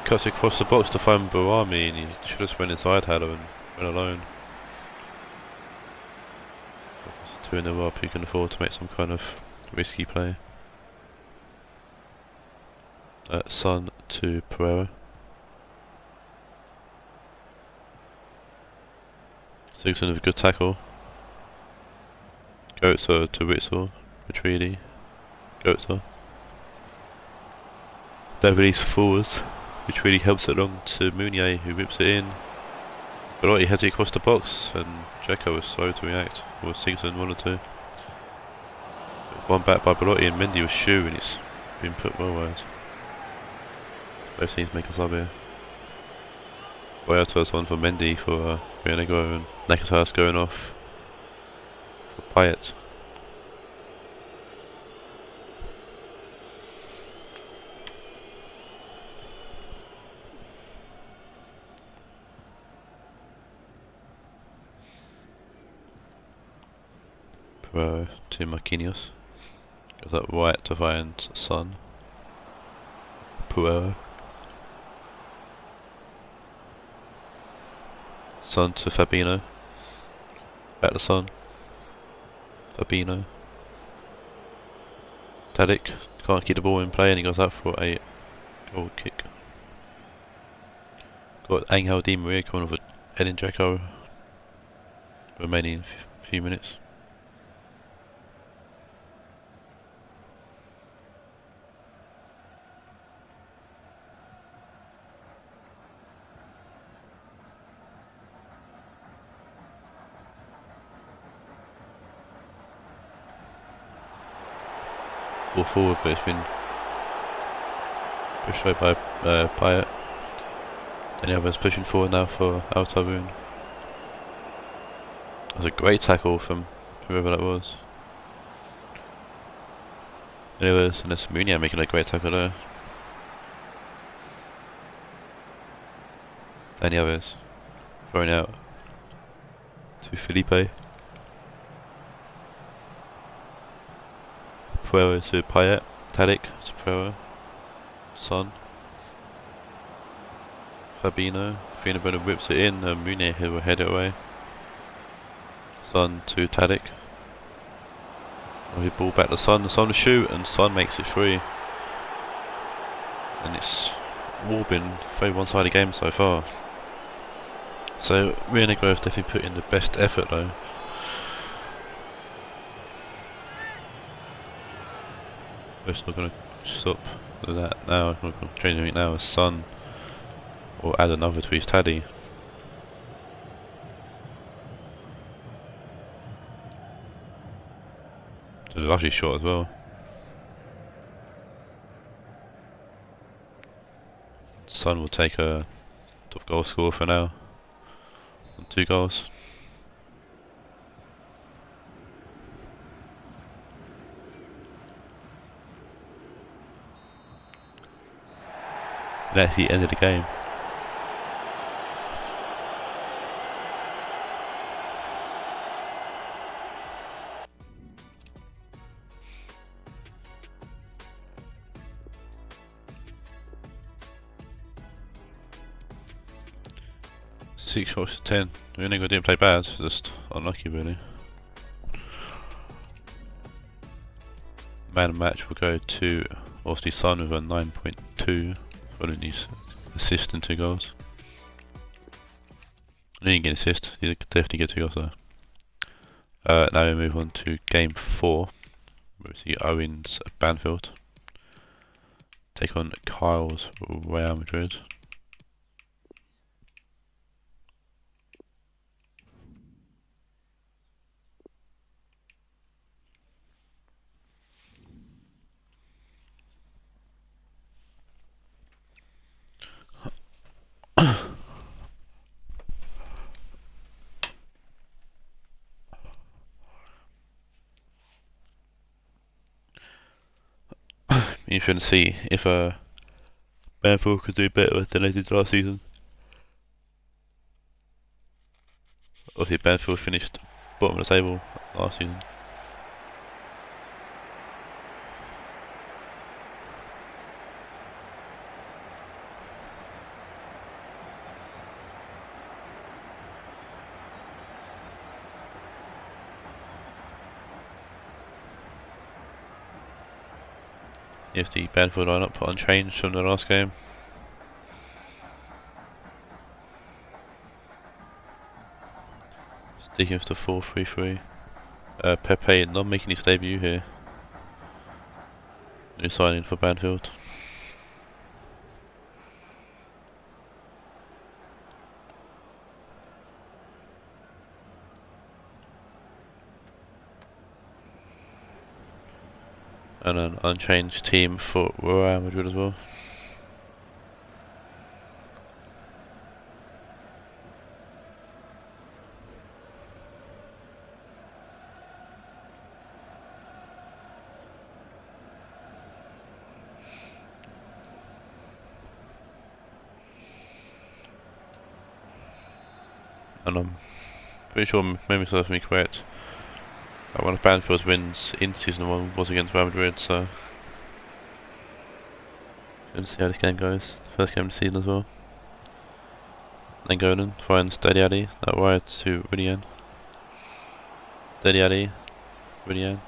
cuts across the box to find Barami, and he should have went inside Haller and went alone. Two in a row, he can afford to make some kind of risky play. Son to Pereira. Sigurdsson with a good tackle. Goetzer to Witsel. Mitridi. Goetzer. They release forwards. Mitridi helps it along to Meunier, who whips it in. Belotti heads it across the box, and Dzeko was slow to react. Or Sigurdsson wanted to. One back by Belotti, and Mendy was shoe, and it's been put well wide. Both teams make a sub here. Boyatos on for Mendy for Rionegro, and Nakatas going off for Payet. Pereira to Marquinhos. Goes up right to find Son. Pereira. Son to Fabinho. Back to Son. Fabinho. Tadic can't keep the ball in play, and he goes up for a goal kick. Got Angel Di Maria coming off with Edin Dzeko. Remaining a few minutes. Ball forward, but it's been pushed away by Payet. Then the others pushing forward now for Taawoun. That was a great tackle from whoever that was. Anyways, and it's Meunier making a great tackle there. Dani Alves throwing out to Felipe. Pereira to Payet. Tadic to Pereira. Son. Fabinho. Fabinho whips it in, and Meunier will head it away. Son to Tadic. We ball back to Son. Son to shoot, and Son makes it 3. And it's all been very one-sided game so far. So Rionegro have definitely put in the best effort though. We're not going to stop that now. I'm not going to change anything now. Son or add another to his taddy. It's a lovely shot as well. Son will take a top goal scorer for now. On 2 goals. And that's the end of the game. Six shots to 10. Rionegro didn't play bad, just unlucky really. Man of match will go to obviously Son with a 9.2 following his assist and 2 goals. He didn't get an assist, he could definitely get 2 goals though. Now we move on to game 4, where we see Owens at Banfield take on Kyle's Real Madrid. You should see if Banfield could do better than they did last season. Obviously Banfield finished bottom of the table last season. If the Banfield lineup unchanged from the last game. Sticking with the 4-3-3. Pepe not making his debut here. New signing for Banfield. And an unchanged team for Real Madrid as well. And I'm pretty sure memory serves me correct. One of Banfield's wins in season 1 was against Real Madrid, so going to see how this game goes. First game of the season as well. Langonen finds Dele Alli, that wide to Rionegro. Dele Alli, Rionegro.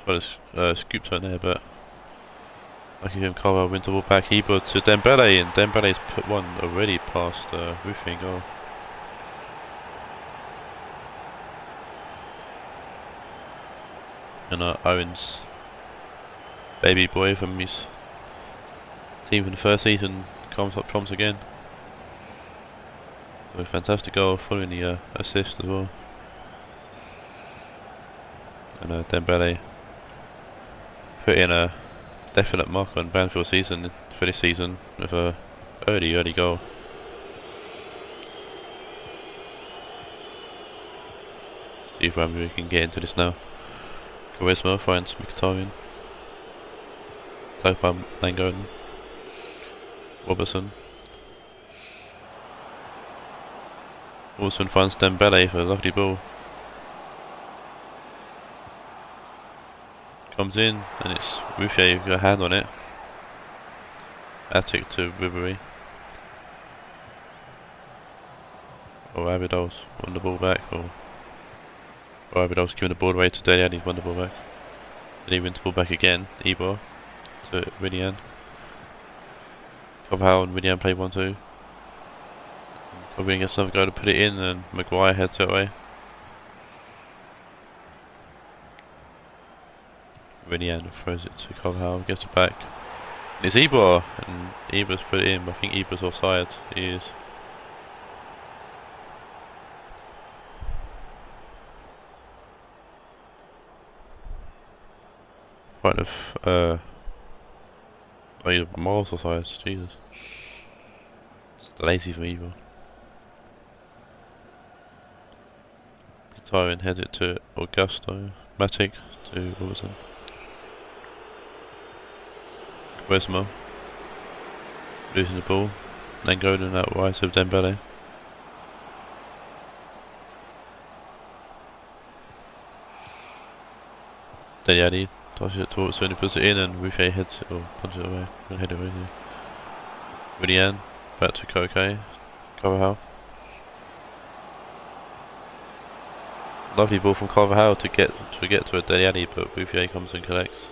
Well, scooped on there, but lucky him, Carvalho wins the ball back. He brought to Dembele, and Dembele's put one already past roofing goal. And Owens, baby boy from his team from the first season, comes up trumps again. A fantastic goal following the assist as well. And Dembele put in a definite mark on Banfield season for this season with a early goal. See if we can get into this now. Charisma finds Mkhitaryan. Tagged by Langonen. Robertson. Robertson finds Dembele for a lovely ball. Comes in and it's Ruffier with a hand on it. Attic to Ribery. Or Abidal's won the ball back, or Right, but I was giving the ball away to Dele Alli, won the ball back. Then he wins the ball back again, Ibor to Rionegro. Carvajal and Rionegro play 1-2. Carvajal gets another go to put it in, and Maguire heads that way. Rionegro throws it to Carvajal, gets it back. And it's Ibor, and Ibor's put it in, but I think Ibor's offside. He is. Kind of, oh, you're miles offside, Jesus. It's lazy from Ibor. Taawoun heads it to Augusto. Matic to Robertson. Quaresma losing the ball, then going in that right of Dembele. Dele Alli tosses it towards Sony, puts it in, and Ruffet heads it or punches it away. Head it away. Willian back to Koke. Carvajal. Lovely ball from Carvajal to get to a Dele Alli, but Ruffet comes and collects.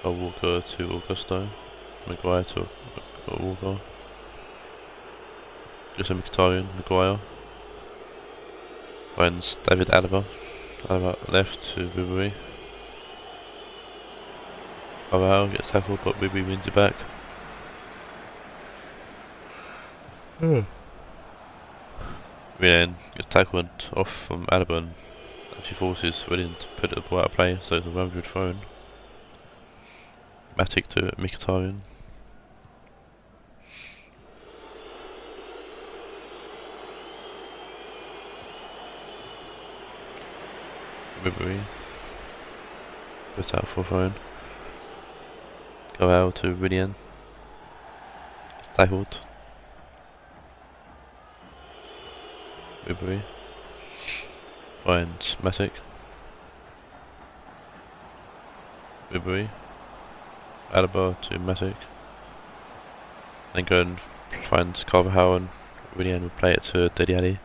Walker to Augusto, Maguire to Walker, just a Mkhitaryan, Maguire, finds David Alaba left to Ribery. Carvajal gets tackled, but Ribery wins it back. Ryan gets tackled off from Alaba and actually forces Willian to put the ball out of play, so it's a 100 thrown. Matic to Mkhitaryan. Ribery. Put out for thrown. Go out to Willian. Tackled. Ribery. Finds Matic. Ribery. Alaba to Matic. Then go and find Carvajal, and Willian will play it to Dele Alli.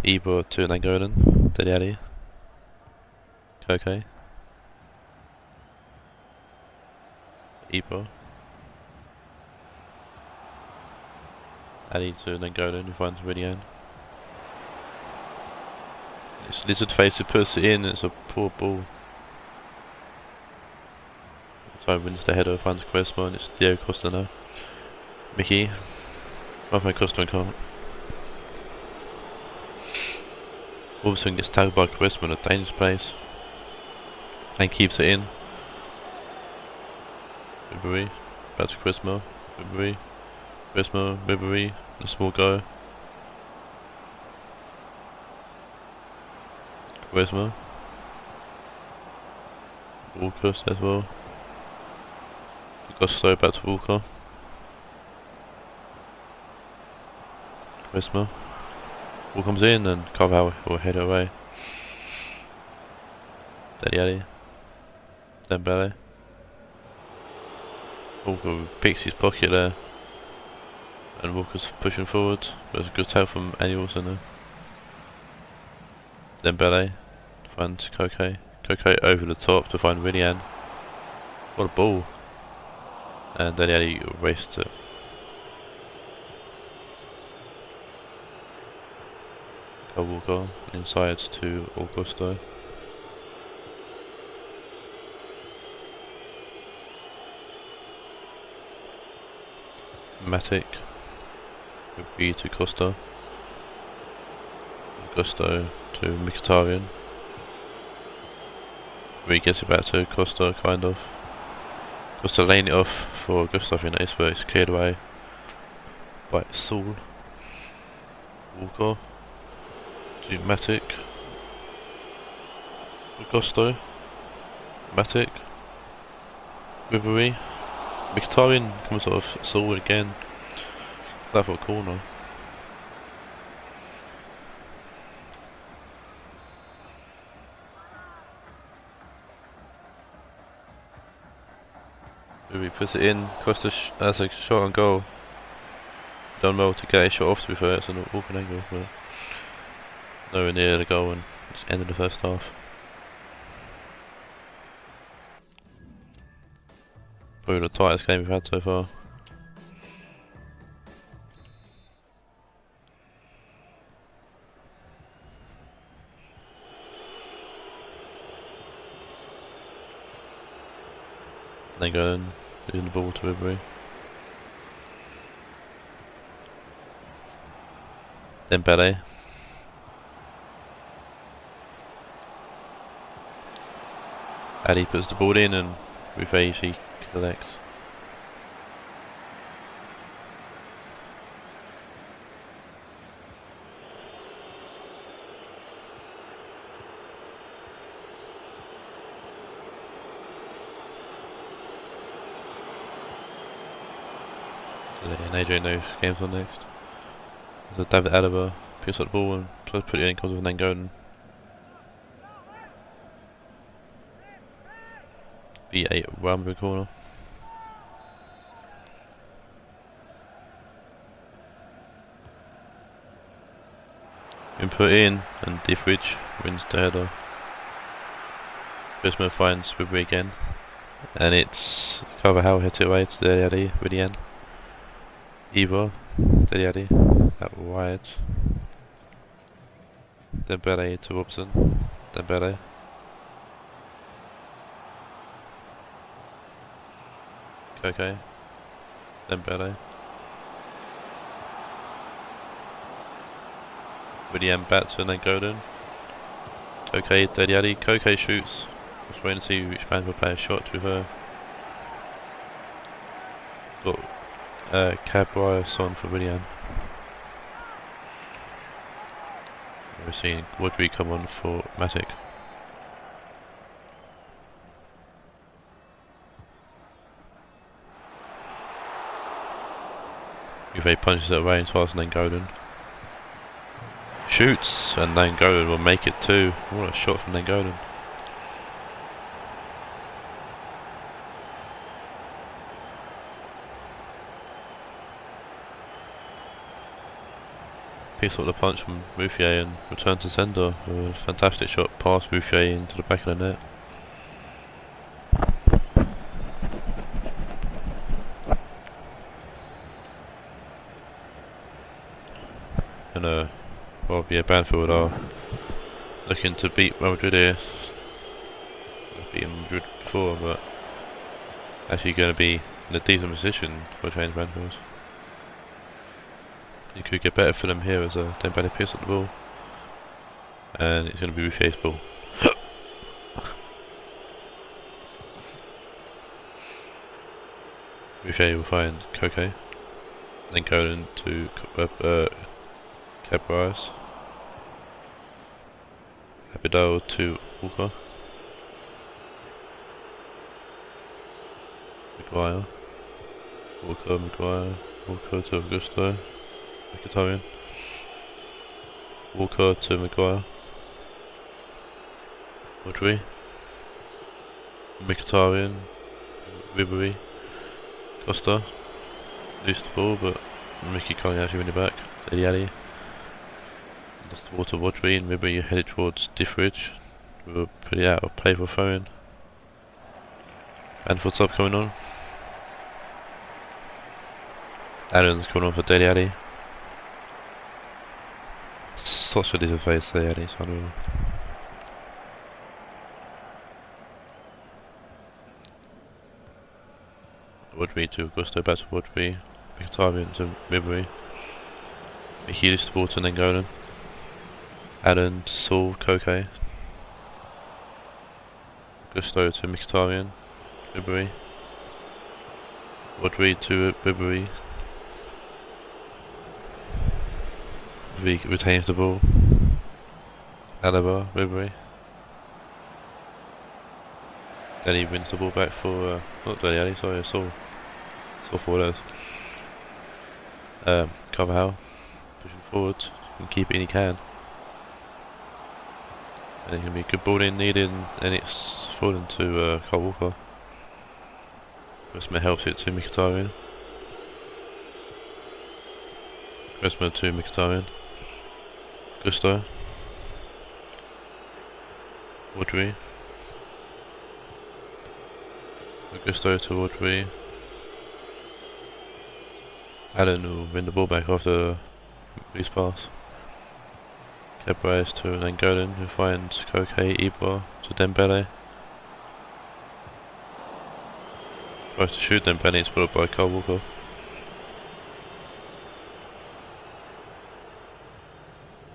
Ibor to Nangolan. Dele Alli. Koke. Ibor. Ali to Nangolan, who finds Willian. It's Lizard Face who puts it in, it's a poor ball. Time wins the header, finds Quaresma, and it's Diego Costa now. Mickey. Rafael Costa and can't. Robertson gets tackled by Quaresma in a dangerous place. And keeps it in. Ribery. Back to Quaresma. Ribery. Quaresma. Ribery. A small go. Quaresma. Walker as well. Augusto back to Walker. Quaresma. Ball comes in and Carvajal will head it away. Dele Alli. Dembele. Walker picks his pocket there. And Walker's pushing forward. There's a good tackle from Annie Wilson there. Dembele finds Koke. Koke over the top to find Willian. What a ball. And Dele Alli raced it. Walker inside to Augusto. Matic would be to Costa. Augusto to Mkhitaryan. Raed gets it back to Costa, kind of. Costa laying it off for Augusto, I think that is, but it's cleared away by Saul. Walker to Matic. Augusto. Matic. Ribery. Mkhitaryan comes off Saul again. That for a corner. Ribery puts it in. Costa has a shot on goal. done well to get a shot off, to be fair. It's an awkward angle, but nowhere near the goal, and it's ended the first half. Probably the tightest game we've had so far. Then going in the ball to Ribery. Then Bele. Addy puts the ball in and Raed he collects. And AJ knows games on next. So David Alaba picks up the ball and tries to put it in, comes with Nangolan. B8 round the corner. Been put in and Diffridge wins the header. Bismarck finds Ribery again. And it's Carvajal hits it away to Dele with the end. Eva, Dele out wide. Dembele to Robson. Dembele. Okay. Dembele. William back to Nangolan. Okay, Dele. Koke shoots. Just waiting to see which man will play a shot with her. Got Cabrias on for William. We're seeing Woodbury come on for Matic. Juve punches it away into Nangolan. Shoots, and Nangolan will make it too. What a shot from Nangolan. Picks up the punch from Mouffier and returns to sender. A fantastic shot past Mouffier into the back of the net. And well, yeah, Banfield are looking to beat Real Madrid here. They've beaten Madrid before, but actually going to be in a decent position for change Banfield. It could get better for them here as Dembele picks up the ball, and it's going to be Ruffier's ball. Ruffier will find Koke, then go into Cabrias. Abidal to Walker. Maguire. Walker to Augusto. Mkhitaryan. Walker to Maguire. Rodri. Mkhitaryan. Ribery. Costa. Loose the ball, but Mickey can't actually win it back. Dele. Lost the ball to Rodri, and Ribery headed towards Diffridge. We were pretty out of play for throwing. Banfield sub coming on. Allen's coming on for Dele. Such a different face there, Dele. Rodri to Augusto, back to Rodri. Mkhitaryan to Ribery. Mickey loose the ball to Nangolan. Allen to Saul, Koke. Augusto to Mkhitaryan. Ribery. Rodri to Ribery. Retains the ball. Alaba, Ribery. Dele wins the ball back for not Dele, sorry, Saul forward. Carvajal pushing forward and keep it in he can. And it can be a good ball in needed, and it's fallen to Kyle Walker. Westman helps it to Mkhitaryan. Quaresma to Mkhitaryan. Gusto. Rodri. Augusto to Rodri. Allen will win the ball back after loose pass. Cabres to Nangolan, who finds Koke Ibra to Dembele. Tries to shoot Dembele, it's followed by Kyle Walker.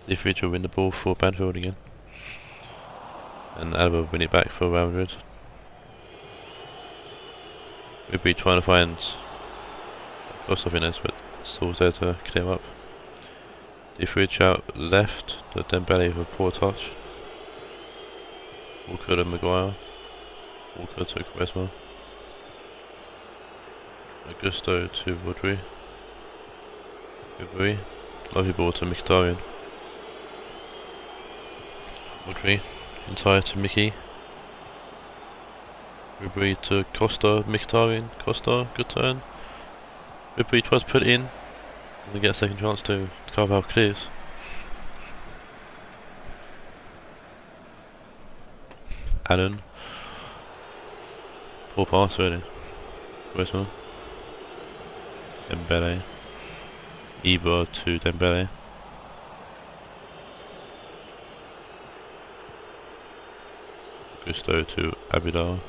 Etheridge will win the ball for Banfield again. And Alba will win it back for Real Madrid. We'll be trying to find Kostov in this, but Saul's there to clear him up. Etheridge out left to Dembele with a poor touch. Walker to Maguire. Walker to Quaresma. Augusto to Rodri. Rodri. Lovely ball to Mkhitaryan. Rodri. Entire to Mickey. Rodri to Costa. Mkhitaryan. Costa. Good turn. Rodri tries to put it in. And get a second chance to Carvalho clears. Allen. Poor pass really. Quaresma. Dembele. Ibra to Dembele. Gusto to Abidal.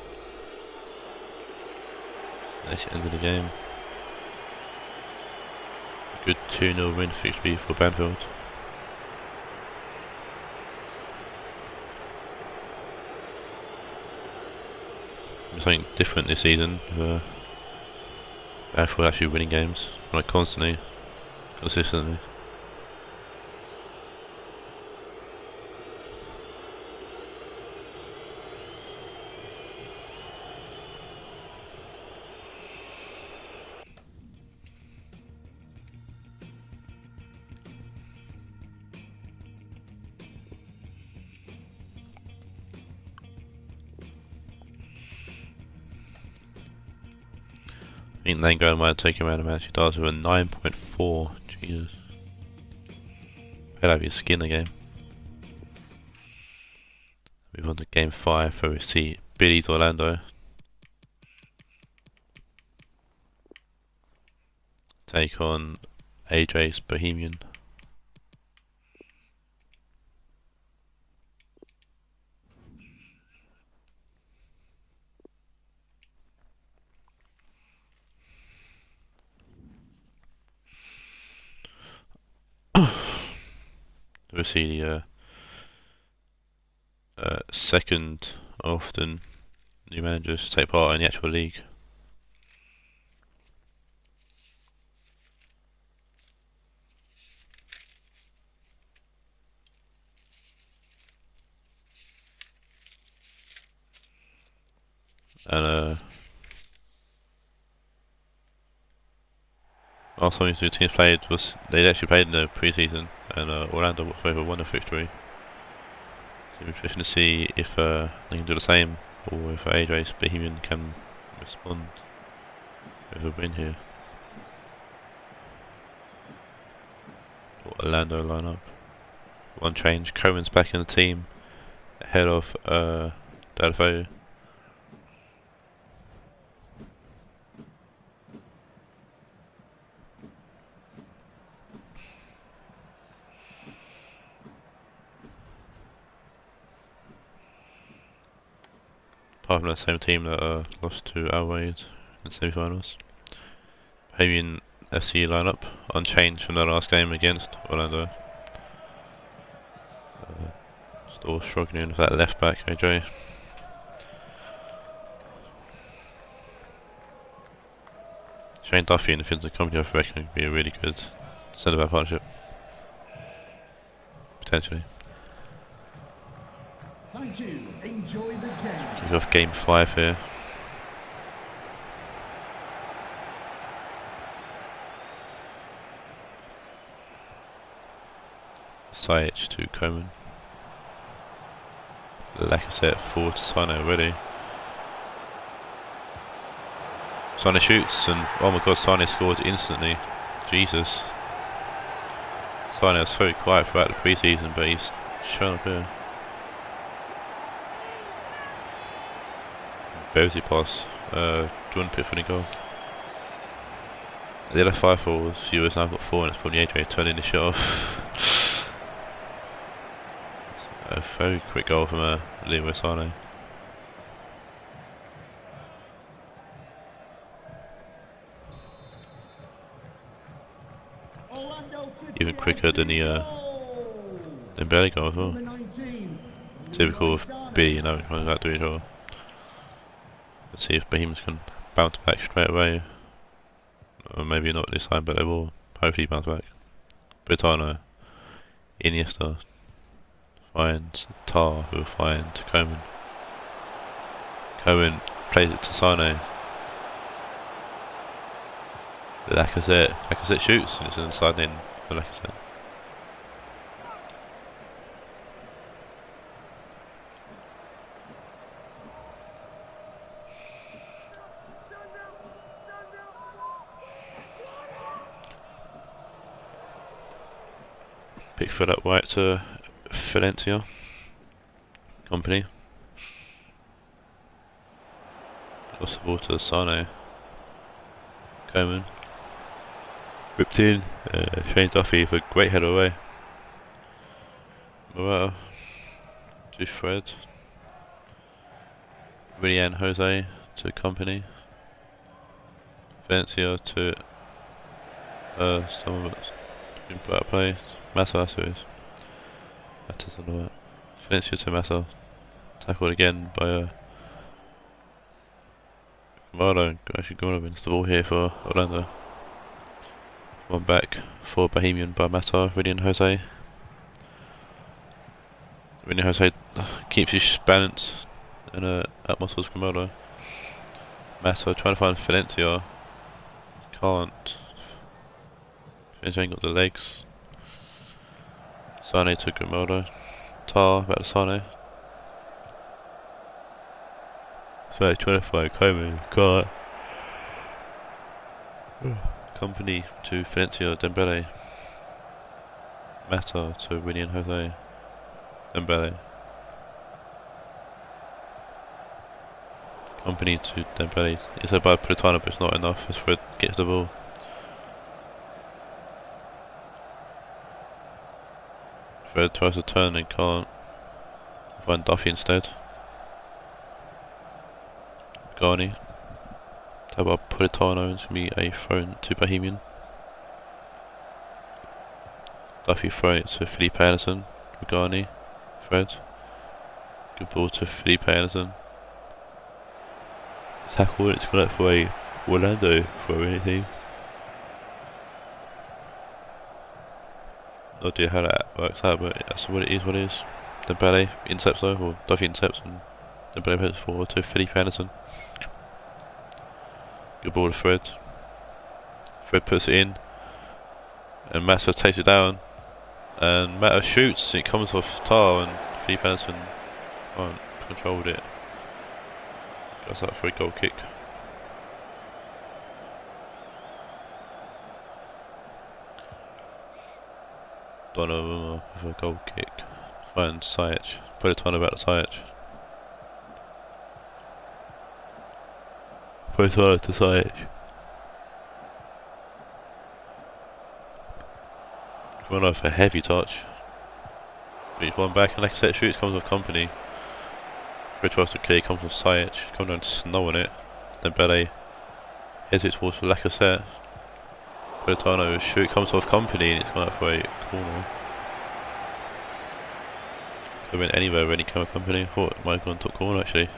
That's the end of the game. Good 2-0 win victory for Banfield. Something different this season. Banfield actually winning games, like constantly, consistently. I think Lango might take him out of the match. He does with a 9.4. Jesus. Better have your skin the game. Move on to game 5 where we see Billy's Orlando take on Ajax Bohemian. We see the second often new managers take part in the actual league. And last time these two teams played was they actually played in the pre-season, and Orlando whatsoever won the victory. So we're interested to see if they can do the same, or if Ajax Bohemian can respond with a win here. Orlando lineup. One change. Cohen's back in the team ahead of Taawoun. Apart from that same team that lost to Raed in semi-finals. Bohemian FC lineup unchanged from their last game against Orlando. Still struggling with that left back, AJ. Shane Duffy in the Finns company, I reckon, would be a really good centre-back partnership. Potentially. Thank you. Enjoy the game. Kick off game 5 here. Sajic to Coman. Lacazette forward to Sane already. Sane shoots and oh my god, Sane scored instantly. Jesus. Sane was very quiet throughout the pre-season, but he's shown up here. Bersy pass. Jordan Pickford goal. They had a 5-4, viewers now got 4, and it's probably Adrian turning the shot off. A very quick goal from Leroy Sane. Even quicker than the Dembele goal as well. Typical of B, you know, trying to do each other. Let's see if Bohemians can bounce back straight away. Or maybe not this time, but they will hopefully bounce back. Britano, Iniesta finds Tar, who will find Koeman. Koeman plays it to Sane. Lacazette shoots, and it's inside in for Lacazette. Pickford up right to Valencia. Company. Lost the ball to Sane. Koeman. Ripped in. Shane Duffy for a great header away. Morata to Fred. Rionegro Jose to Company. Valencia to someone that's been put out of play. Massa, so it is. Matters on the way. Valencia to Massa. Tackled again by Marlo. Actually, Gordo wins the ball here for Orlando. One back for Bohemian by Mata. Rionegro Jose. Rionegro Jose keeps his balance and at muscles Grimaldo. Mata trying to find Valencia. Can't. Valencia ain't got the legs. Sane to Grimaldo. Tar back to Sane. So 25 Koeman, can't. Company to Valencia, Dembele. Mata to Rionegro Jose. Dembele. Company to Dembele. It's about Politano, but it's not enough as Fred gets the ball. Fred tries to turn and can't. Find Duffy instead. Garni. How about Politano? It's going to be a throw to Bohemian. Duffy throwing it to Felipe Anderson. Garni. Fred. Good ball to Felipe Anderson. Tackle, it's gone out for a Orlando for anything. No idea how that works out, but that's what it is. Dembele intercepts though, or Duffy intercepts, and Dembele heads forward to Felipe Anderson. Good ball to Fred. Fred puts it in, and Massa takes it down, and Mata shoots. It comes off Tar, and Felipe Anderson controlled it. Goes up for a goal kick. Donovan with a goal kick. Finds Sajic. Politano back to Sajic. Politano to Sajic. Run off a heavy touch. Beats one back, and like I said, shoots, comes off Company. Fred tries to clear, comes off Sajic. Comes down snow on it. Then Bele heads it towards Lacazette. Politano shoot, comes off Company, and it's gone out for a corner. Could have been anywhere when he came off Company. I thought it might have gone top corner actually.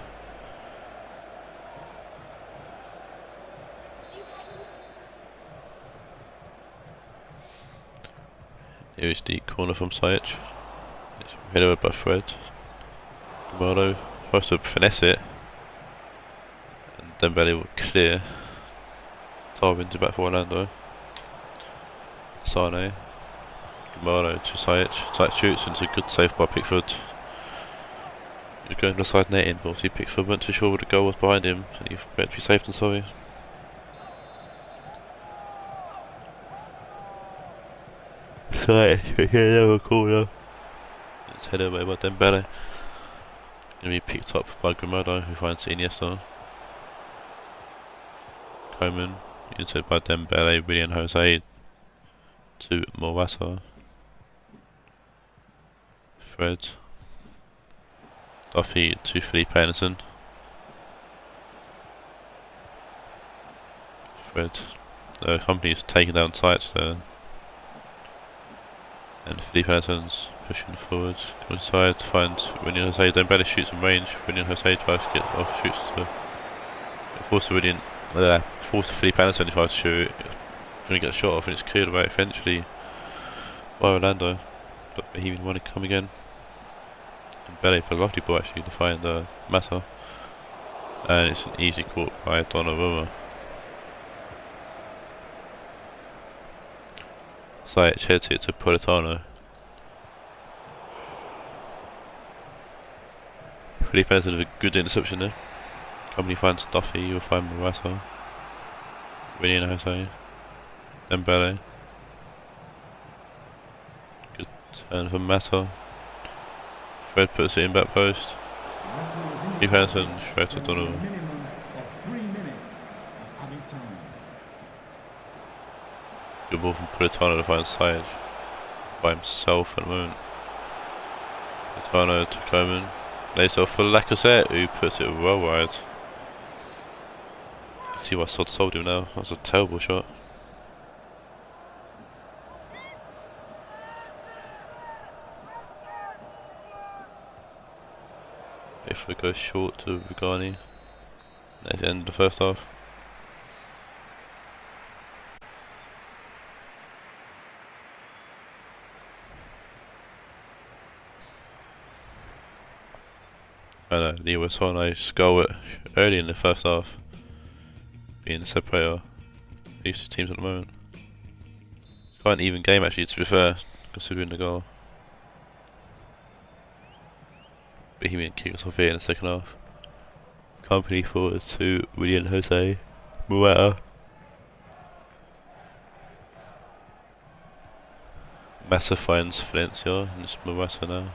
Here is the corner from Sajic. It's headed over by Fred. Grimaldo tries to finesse it, and Dembele will clear. Taawoun to back for Orlando. Sane. Grimaldo to Sajic. Sajic shoots, and it's a good save by Pickford. He's going to the side netting, but obviously Pickford weren't too sure what the goal was behind him, and he better be safe than sorry. Sorry, another corner. It's headed away by Dembele. Gonna be picked up by Grimodo, who finds Iniesta. Coman, into by Dembele, Willian Jose to Morata. Fred. Duffy to Felipe Anderson. Fred. The company's taking down sights there. And Felipe Anderson's pushing forward. Comes inside to find Rionegro Jose. Dembele shoots in range. Rionegro Jose tries to get off, shoots to force Felipe Anderson to try to shoot. Going to get a shot off and it's cleared away eventually by Orlando. But Bohemian want to come again. Dembele for a lovely ball actually to find Mata. And it's an easy caught by Donnarumma. Sajic heads it to Politano. Felipe Anderson with a good interception there. Company finds Duffy, you'll find Morata. Rionegro Jose. Dembele. Good turn for Mata. Fred puts it in back post. Felipe Anderson straight to Donnarumma. Good ball from Politano to find Sajic by himself at the moment. Politano to Coman. Lays off for Lacazette, who puts it well wide. You can see why Sod sold him now. That's a terrible shot. If we go short to Vigani. That's the end of the first half. I know, Leo Sane goal early in the first half, being the separator. These two teams at the moment. Quite an even game actually, to be fair, considering the goal. Bohemian kicks off here in the second half. Company forward to Willian Jose, Morata. Massa finds Valencia, and it's Morata now.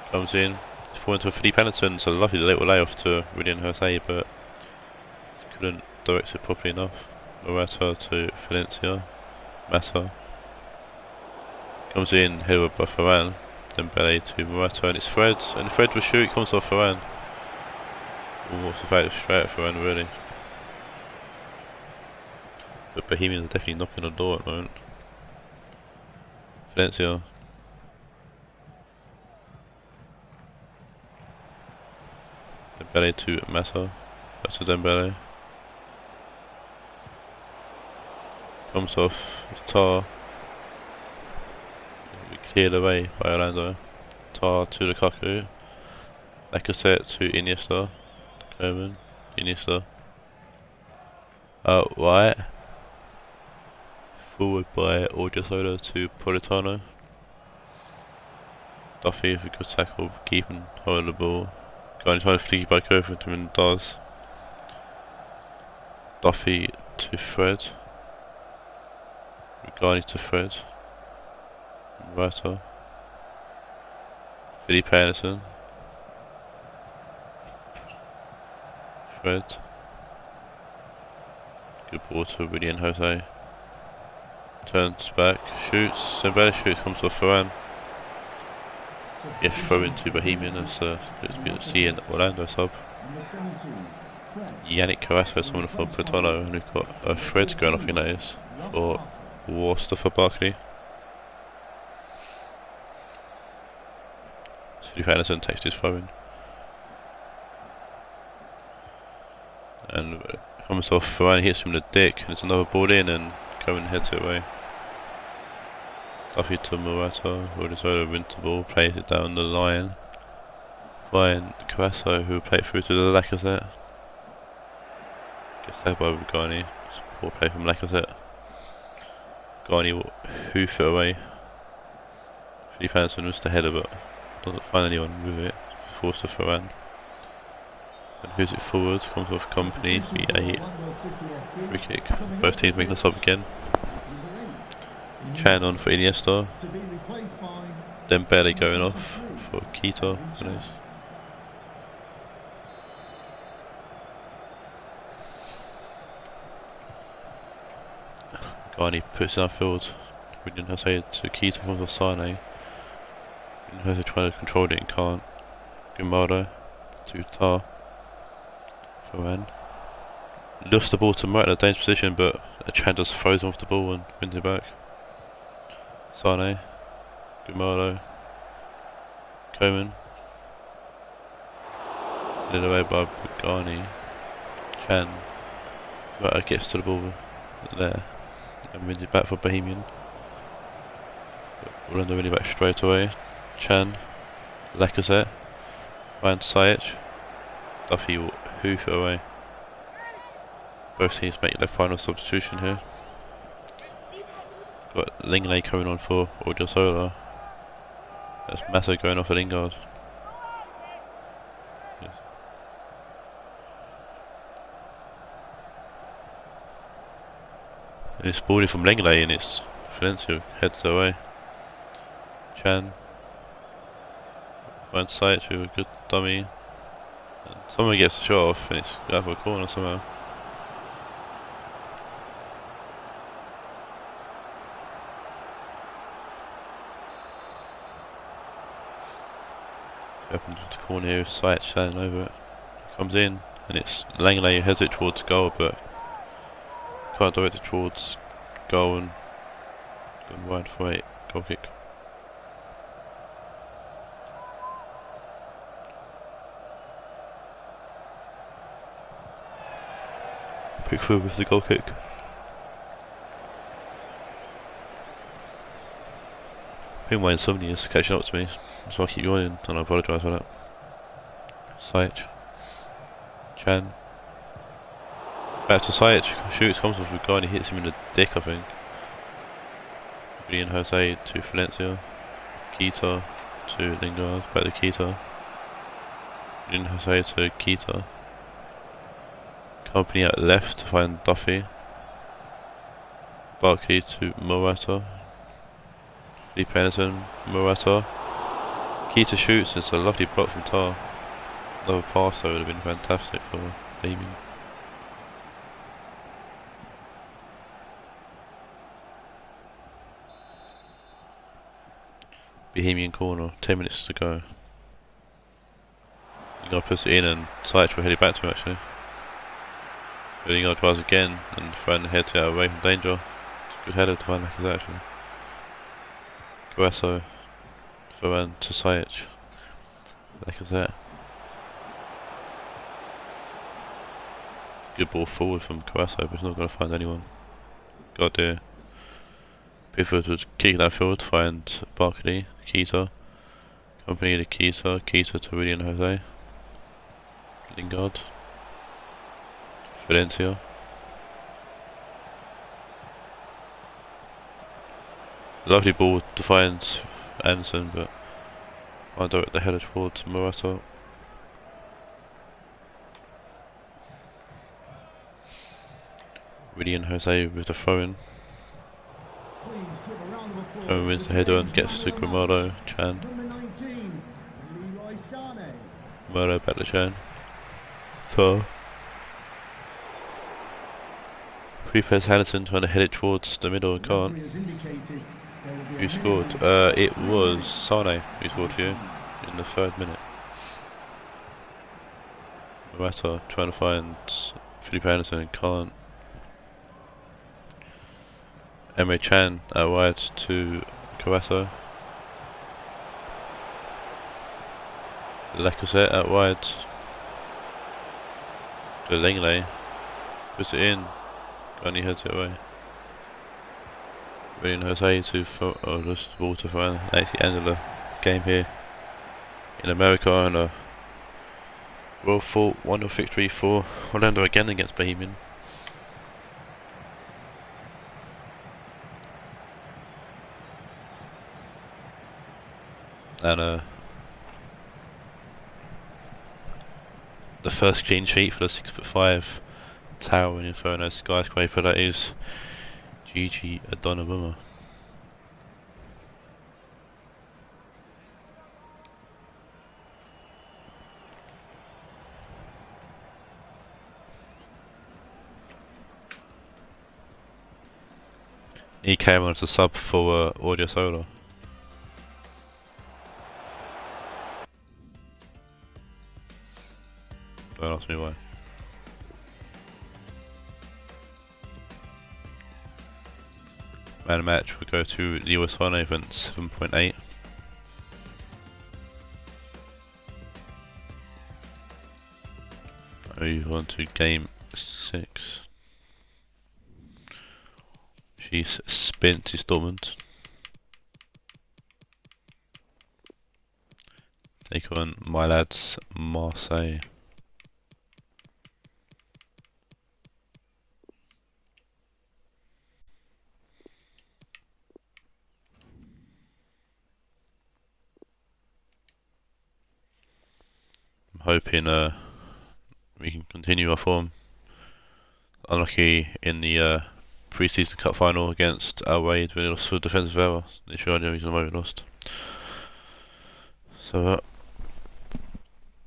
Comes in, falling to Felipe Anderson, so lovely little layoff to Willian Jose, but couldn't direct it properly enough. Morata to Valencia, Massa. Comes in, headed over by Varane, Dembele to Morata, and it's Fred, and Fred will shoot, comes off Varane. Almost about straight at Varane really. But Bohemians are definitely knocking on the door at the moment. Valencia. Dembele to Massa, back to Dembele. Comes off Tar. We cleared away by Orlando. Tar to Lukaku. Lacazette to Iniesta. Coman, Iniesta. Out right. Forward by Odriozola to Politano. Duffy with a good tackle, keeping hold of the ball. Going trying to flick back over to him and does. Duffy to Fred. Regani to Fred. Morata. Felipe Anderson. Fred. Good ball to Willian Jose. Turns back, shoots, Dembele shoots, comes off Varane. Yes, throw into Bohemian as it's good to see in Orlando sub. Yannick Carrasco, someone for Politano, and we've got a Fred going off in that is for Worcester for Barkley. Felipe Anderson takes his throw in. And comes off Varane, hits him in the dick, and it's another ball in, and Coman heads it away. Duffy to Morata, Odriozola wins the ball, plays it down the line. Ryan Carrasco, who will play it through to the Lacazette. Gets saved by Regani. Poor play from Lacazette. Regani will hoof it away. Felipe Anderson was the header, but doesn't find anyone with it. Forced to Varane. And who's it forward? Comes off Company. Be a free kick. Both teams making the sub again. Chan on for Iniesta. To be replaced by Dembele going off for Keita. Who knows? Garni puts in outfield. William Jose to Keita for Sane. Jose trying to control it and can't. Guimardo to Tar. Varane. Lost the ball to Martin in a dangerous position, but Chan just throws him off the ball and wins it back. Sane. Guimardo. Coman. Led away by Garni. Chan. Martin gets to the ball there and wins it back for Bohemian. We'll end the winning back straight away. Chan. Lacazette. Ryan Sajic. Duffy will hoof it away. Both teams make their final substitution here. Got Lingley coming on for Odriozola. There's Massa going off at Lingard. Yes. And it's balled in from Lingley and it's Valencia heads away. Chan. Ryan Sajic with a good dummy. And someone gets the shot off and it's out of a corner somehow. Opens the corner here with Sajic standing over it. Comes in and it's Langley who heads it towards goal but can't direct it towards goal and going wide for a goal kick. Pickford with the goal kick. I think my insomnia is catching up to me, so I'll keep going and I apologise for that. Sajic. Chan. Back to Sajic. Shoots, comes off with Garni, hits him in the dick I think. William Jose to Valencia. Keita to Lingard. Back to Keita. William Jose to Keita. Company at left to find Duffy. Barkley to Morata. Felipe Anderson, Morata. Keita shoots, it's a lovely block from Tar. Another pass though would have been fantastic for Bohemian. Bohemian corner, 10 minutes to go. You gotta push it in and Sajic will head it back to him actually. Rionegro tries again and throwing the head to get away from danger. It's a good header to find Lacazette actually. Guesso, Varane to Sajic. Lacazette. Good ball forward from Guesso, but he's not going to find anyone. Got there. Pickford would kick that field to find Barkley, Keita. Company to Keita, Keita to William Jose. Lingard. Valencia. Lovely ball to find Anderson, but I direct the header towards Morata. William Jose with the throw in. Wins the header and gets to Guimardo. Chan. Guimardo back to Chan. So Prepares Henderson trying to head it towards the middle and can't. Who scored? It was Sane who scored for you in the 3rd minute. Morata trying to find Felipe Anderson and can't. Emre Chan out wide to Guesso. Lacazette out wide to Langley. Puts it in. Garni heads it away. William Jose to just ball to find actually end of the game here in America and a well fought 1-0 victory for Orlando again against Bohemian. And the first clean sheet for the 6'5" Taawoun Inferno skyscraper, that is GG Adonabuma. He came on as a sub for Audio Solar. Don't ask me why. Man of match will go to the US One event 7.8. Move on to game 6. She's spent his Dortmund. Take on my lads Marseille. I'm hoping we can continue our form. Unlucky in the pre-season cup final against Raed when we lost for defensive error. That's the only reason why we lost. So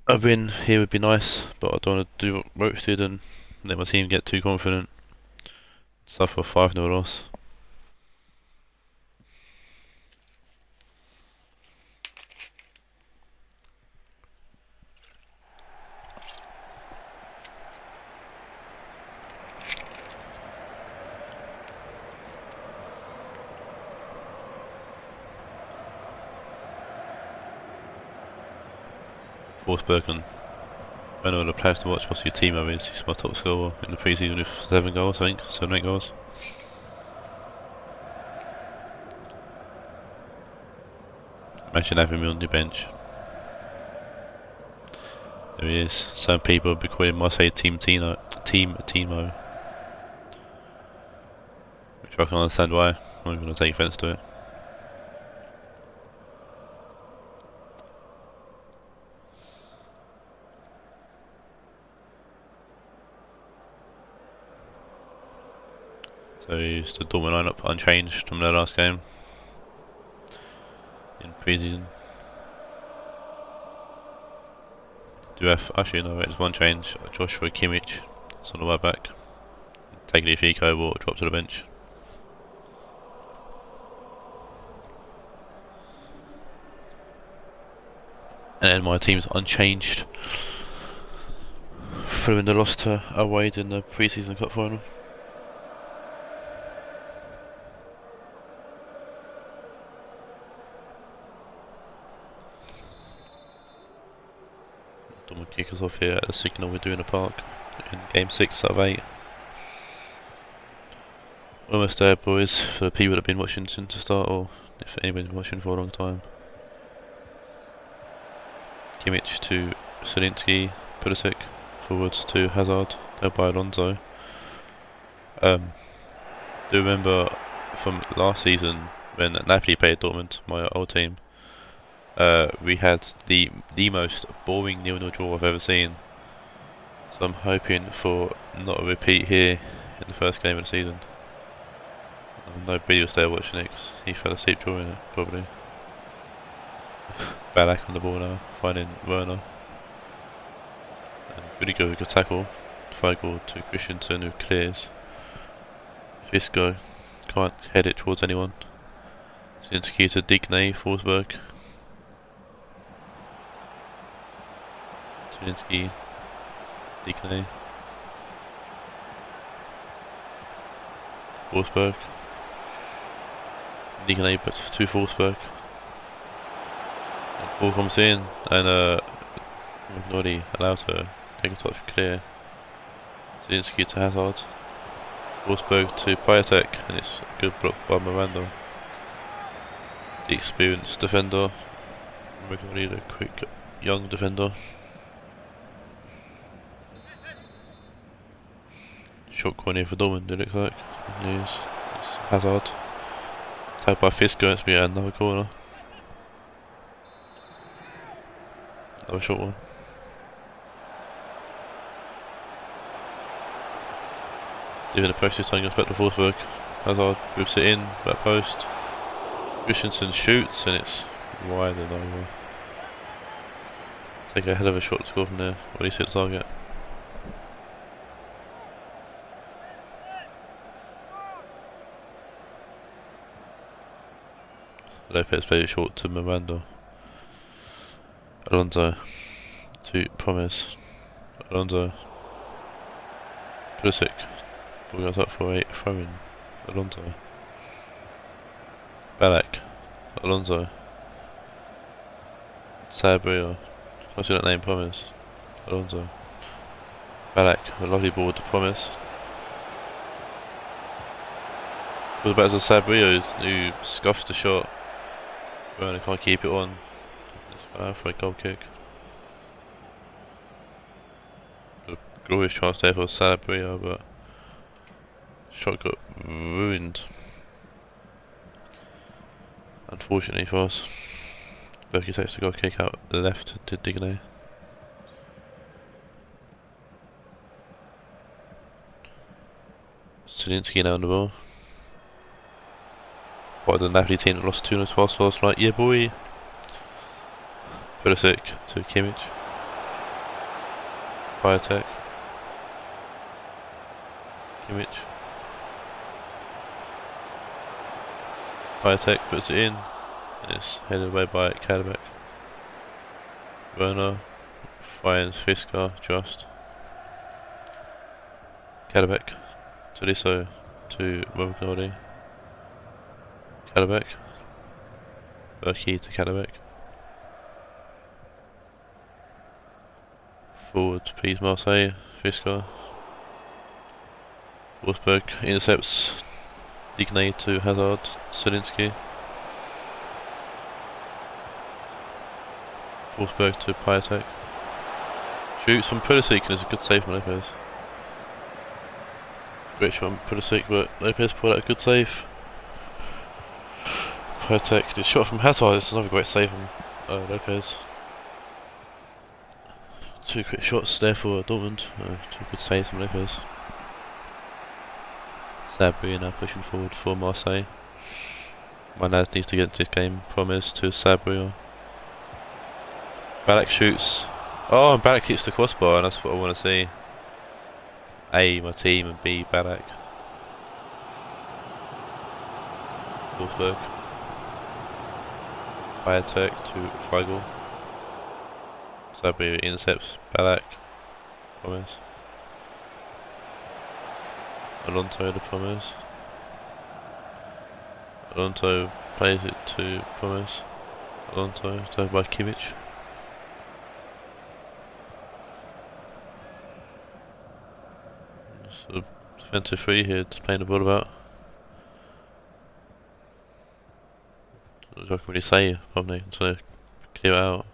a win here would be nice, but I don't want to do what Roach did and let my team get too confident. Suffer a 5-0 loss. Forsberg and I know the players to watch. What's your team is? He's my top scorer in the pre-season with 7 goals, I think. 7, 8 goals. Imagine having me on the bench. There he is. Some people will be calling Marseille Team Timo. Which I can understand why. I'm not going to take offence to it. So he's the Dortmund lineup unchanged from their last game in pre-season. Do have actually no, there's one change. Joshua Kimmich, it's on the way back. Taking Fico will drop to the bench. And then my team's unchanged following the loss to Raed in the pre-season cup final. Dortmund kick us off here at the signal we're doing a park in game 6 out of 8. Almost there, boys, for the people that have been watching since the start, or if anybody's been watching for a long time. Kimmich to Zielinski, Pulisic, forwards to Hazard, led by Alonso. Do remember from last season when Napoli played Dortmund, my old team, we had the most boring 0-0 draw I've ever seen. So I'm hoping for not a repeat here in the first game of the season. Nobody was there watching it because he fell asleep during it, probably. Balak on the ball now, finding Werner. And really good tackle. Feigl to Christensen who clears. Fisco can't head it towards anyone. Zielinski to Digne, Forsberg. Zielinski, Digne. Forsberg. Digne but to Forsberg. Ball comes in and we've already allowed to take a touch clear. Zielinski to Hazard. Forsberg to Piatek, and it's a good block by Miranda. The experienced defender. We're going to need a quick young defender. Short corner for Dortmund, it looks like. It's Hazard. Tagged by Fisco, it's be another corner. Another short one. Even the post this time goes back to Forsberg. Hazard whips it in, back post. Christensen shoots and it's wide and over. Take a hell of a shot to score from there, or at least hit the target. Lopez plays it short to Miranda. Alonso to Promise. Alonso. Pulisic. Ball goes up for a throw-in. Alonso. Balak. Alonso. Sabria. I see that name, Promise. Alonso. Balak. A lovely ball to Promise. Goes back to Sabria, who scuffs the shot. Werner can't keep it on. It's for a goal kick. A glorious chance there for Sabria, but shot got ruined. Unfortunately for us. Berkey takes the goal kick out left to Digne. Zielinski now on the ball. Part of the Napoli team that lost 2-0 to us last night. Yeah, boy. Pulisic to Kimmich. Biotech. Kimmich. Biotech puts it in. It's headed away by Kadabek. Werner finds Fisker just. Kadabek. Tolisso to Movagnoli. Kadabek. Berkey to Kadabek. Forward to Pease Marseille. Fisker. Wolfsburg intercepts. Digne to Hazard. Zielinski. Wolfsburg to Piatek. Shoots from Pulisic and is a good save from Lopez. Great shot from Pulisic, but Lopez pulled out a good save. Piatek, the shot from Hazard is another great save from Lopez. Two quick shots there for Dortmund. Two good saves from Lopez. Sabri now pushing forward for Marseille. My lads needs to get into this game. Promise to Sabri. Balak shoots. Oh, and Balak hits the crossbar, and that's what I want to see. A, my team, and B, Balak. Wolfsburg. Biotech to Feigl. Sabri intercepts Balak. Promise. Alonso to Promise. Alonso plays it to Promise. Alonso saved by Kimmich. Sort of defensive free here to playing the ball about. What I can really say, probably, to clear it out.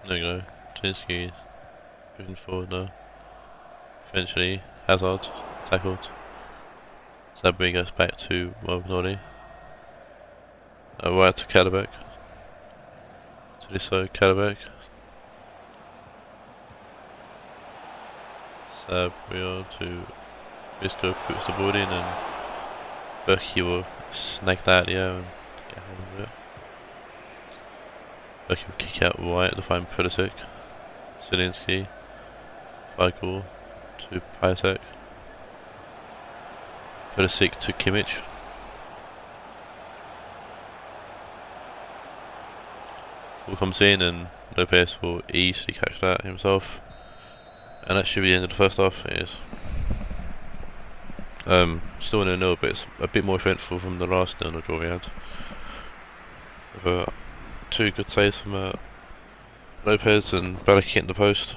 There we go. Zielinski pushing forward now. Eventually, Hazard tackled. Sabri goes back to Movagnoli. Right to Kadabek. Tolisso, Kadabek. Sabri to Visco puts the ball in, and Berkey will snag that out the air and get hold of it. Berkey will kick out right to find Pulisic. Zielinski. Feigl to Piatek. Pulisic to Kimmich. Ball comes in and Lopez will easily catch that himself. And that should be the end of the first half. It is. Still 0-0, but it's a bit more eventful from the last 0-0 draw we had. With two good saves from Lopez and Balak hitting the post.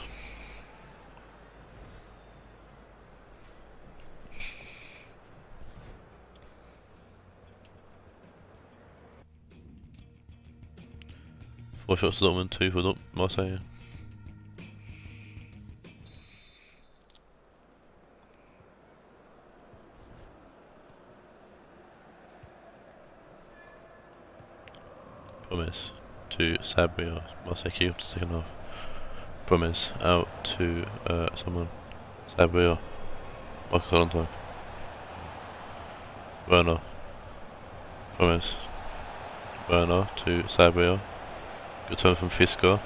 Four shots to Dortmund, two for Marseille. Promise to Sabri. Marseille keep up the second half. Promise out to someone. Sabri. Marcus Alonso. Werner. Promise. Werner to Sabri. Good turn from Fisker.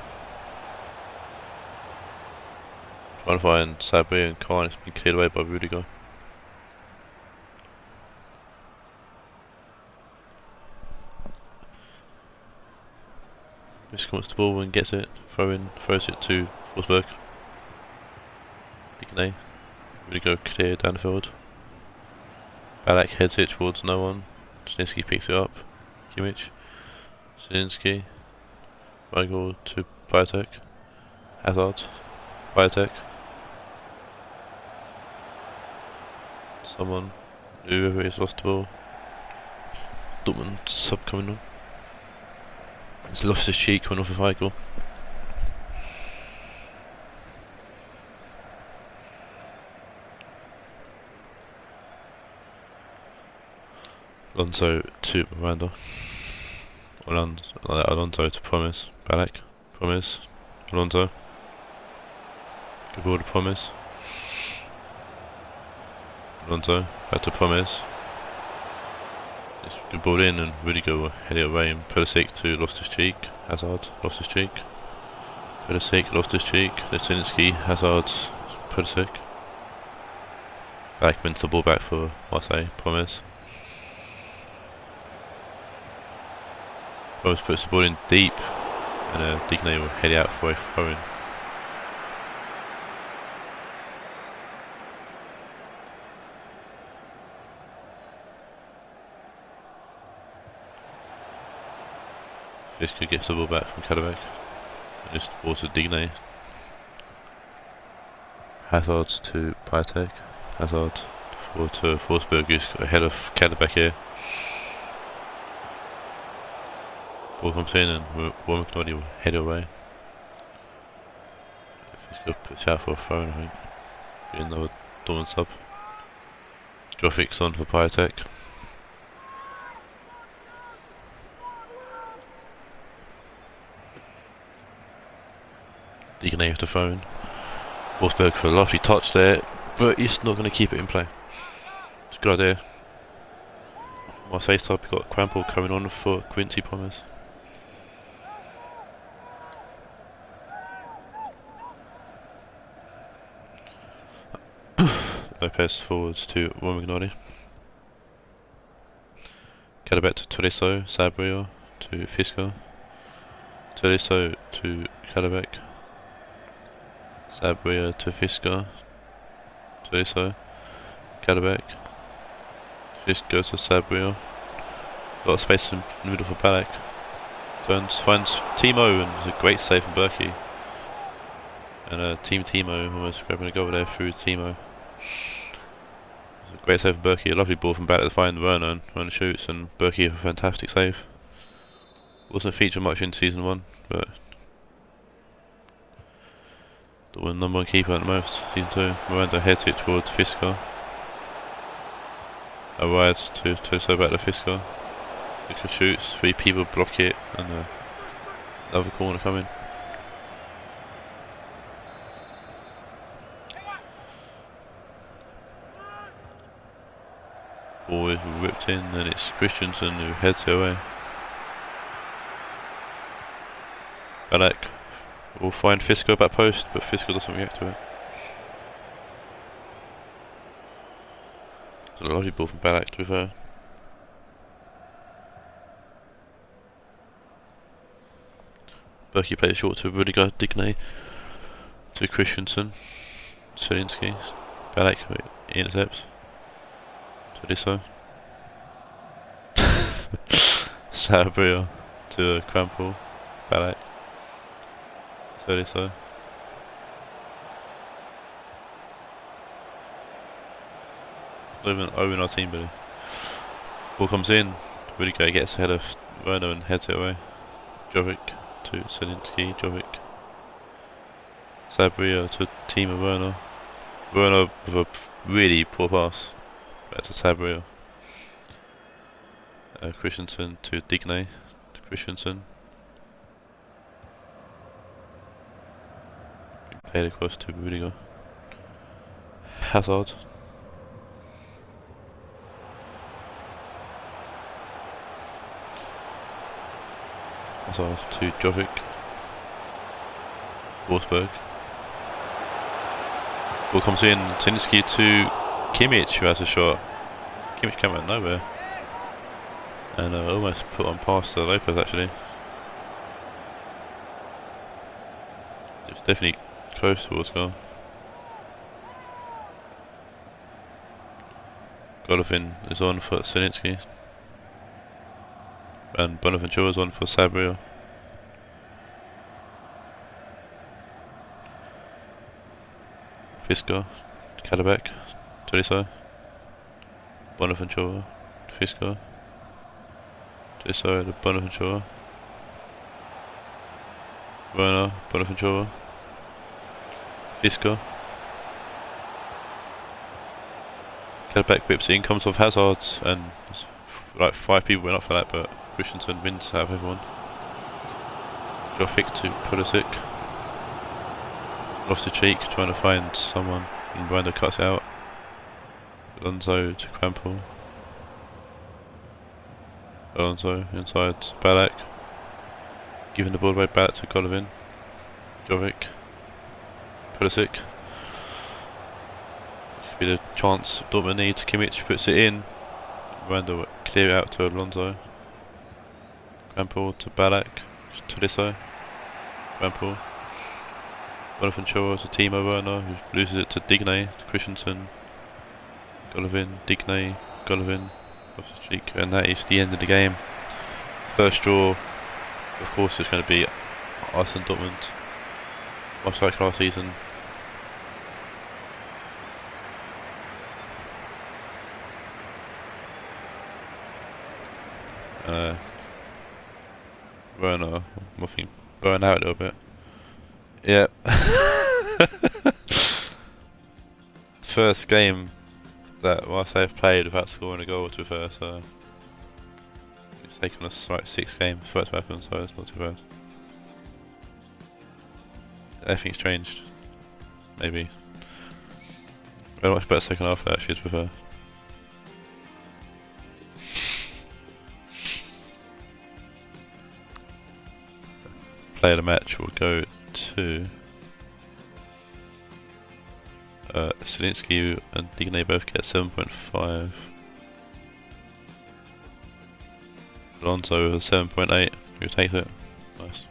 Trying to find Sabri and Khan. It's been cleared away by Rionegro. This comes the ball and gets it. Throws it to Forsberg. Digne. Rionegro clear down the field. Balak heads it towards no one. Siniski picks it up. Kimmich. Siniski. Michael to Piatek. Hazard. Piatek. Someone, whoever is lost the ball. Dortmund sub coming on. He's lost his cheek coming off of Michael. Alonso to Miranda. Alonso to Promise. Balak. Promise. Alonso. Good ball to Promise. Alonso. Back to Promise. It's good ball in and Rionegro will head it away. And Pulisic to lost his cheek. Hazard. Lost his cheek. Pulisic lost his cheek. Lesinski. Hazard. Pulisic. Balak wins the ball back for Marseille. Promise. Rose puts the ball in deep and Digne will head out for a throw-in. Fisker gets the ball back from Kadabek. And this ball to Digne. Hazard to Piatek. Hazard to Forsberg, who's ahead of Kadabek here. Ball comes in and McNulty will head away. Fisker puts out for a throw, I think. Get another Dortmund sub. Jovik's on for Piatek. Digne with the phone. Forsberg for a lovely touch there, but he's not going to keep it in play. It's a good idea. Marseille sub, we've got Crampel coming on for Quincy Promise. Lopez forwards to Rionegro. Kadabek to Tolisso. Sabrio to Fisker. Tolisso to Kadabek. Sabrio to Fisker. Tolisso. Kadabek. Fisker to Sabrio. Got space in the middle for Balak. Turns, finds Timo and it's a great save from Berkey. And Team Timo almost grabbing a goal there through Timo. It's a great save from Berkey, a lovely ball from Balak to find Werner, and Werner shoots and Berkey a fantastic save. Wasn't featured much in season 1, but the number 1 keeper at the most. Season 2, Miranda heads it towards Fisker. A Raed to so back to Fisker. Fisker shoots, 3 people block it, and another corner coming. Ball is whipped in and it's Christensen who heads it away. Balak will find Fisker back post, but Fisker doesn't react to it. It's a lovely ball from Balak to be fair. Berkey plays short to Rionegro, Digne to Christensen. Selinski. Balak intercepts. Tolisso. Sabria to Crampel. Balak. Tolisso. Not even over our team, buddy. Ball comes in. Rionegro gets ahead of Werner and heads it away. Jovic to Selinski. Jovic. Sabria to Timo Werner. Werner with a really poor pass. Back to Sabria. Christensen to Digne. To Christensen. Played across to Rionegro. Hazard. Hazard to Jovic. Forsberg. Ball comes in, Tinsky to Kimmich, who has a shot. Kimmich came out of nowhere. And almost put on past Lopez actually. It's definitely close towards goal. Golovin is on for Selinsky. And Bonaventura is on for Sabria. Fisco, Cadabek, Tolisso, Bonaventura, Fisco, Tolisso, Bonaventura, Werner, Bonaventura, Fisco. Cadabek whips it in, comes off Hazard, and like 5 people went up for that, but Christensen wins out of everyone. Jovic to Pulisic. Lost the cheek, trying to find someone, and Miranda cuts it out. Alonso to Crampel. Alonso inside Ballack. Giving the ball away back to Golovin. Jovic. Pulisic. Should be the chance Dortmund needs. Kimmich puts it in. Miranda will clear it out to Alonso. Crampel to Ballack. Tolisso. Crampel. Bonaventura to Timo Werner, who loses it to Digne, Christensen, Golovin, Digne, Golovin, off the cheek, and that is the end of the game. First draw, of course, is going to be us and Dortmund, much like last season. Werner, I think, burn out a little bit. Yeah. First game that Marseille have played without scoring a goal, to be fair, so it's taken us like 6 games for it to happen, so it's not too bad. Everything's changed. Maybe. A much better second half actually, to be fair. Player of the match will go to Selinsky and Digne both get 7.5. Alonso with a 7.8. Who takes it? Nice.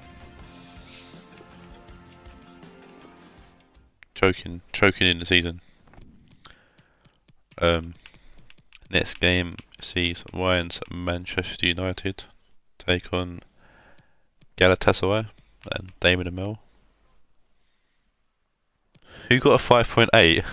Choking in the season. Next game sees Ryan's Manchester United take on Galatasaray and Damon and Mel. Who got a 5.8?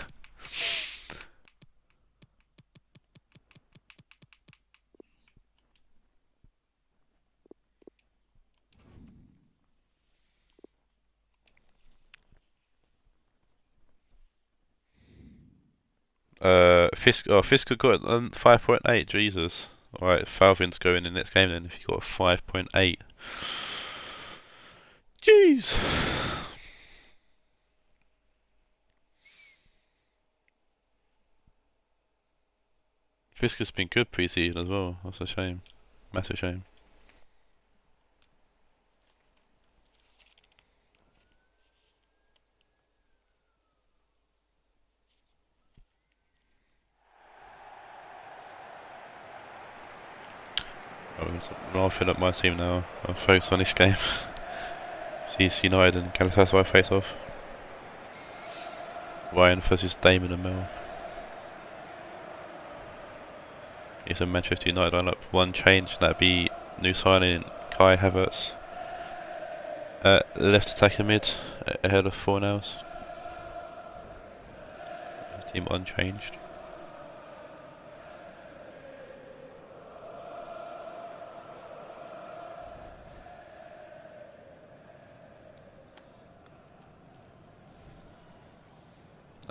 Fisker got 5.8. Jesus. Alright, Falvin's going in the next game then if you got a 5.8. Jeez. Fisker's been good pre-season as well. That's a shame. Massive shame. I'm laughing at my team now. I'll focus on this game. Sees United and Galatasaray face off. Ryan versus Damon and Mel. It's a Manchester United lineup. One change, that'd be new signing Kai Havertz. Left attacking mid, ahead of Fornals. Team unchanged.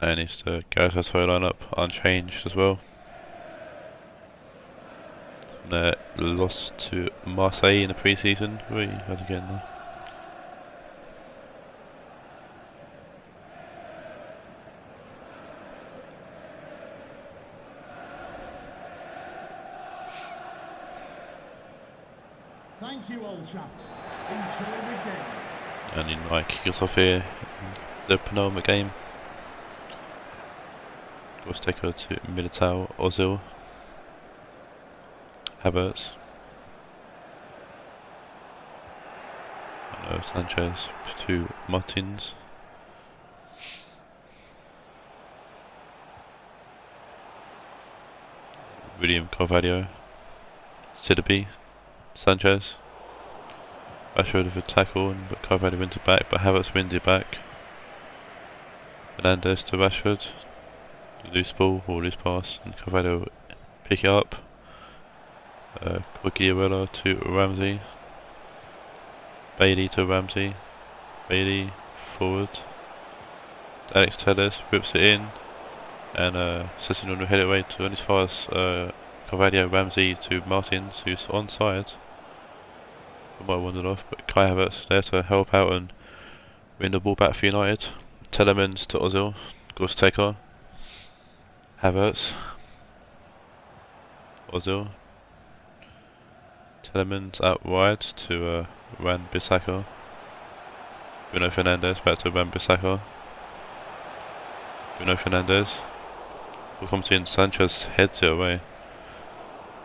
And it's the Galatasaray lineup unchanged as well. Lost to Marseille in the pre-season. How's it going there? Thank you, old chap. Enjoy the game. And in kick us off here, the penultimate game. Gorsteker to Militao, Ozil, Havertz, Sanchez to Martins, William Carvalho, Sidibe, Sanchez, Rashford with a tackle, but Carvalho wins it back, but Havertz wins it back. Fernandes to Rashford, loose ball or loose pass, and Carvalho pick it up. Quagliarella to Ramsey, Bailey to Ramsey, Bailey forward, Alex Telles whips it in, and Sessegnon will head it away to as far as Carvalho, Ramsey to Martins, who's onside. I might have wandered off, but Kai Havertz there to help out and win the ball back for United. Telemans to Ozil, Gorsteker, Havertz, Ozil, Telemans out wide to Wan-Bissaka, Bruno Fernandes back to Wan-Bissaka, Bruno Fernandes, will come in, Sanchez heads it away,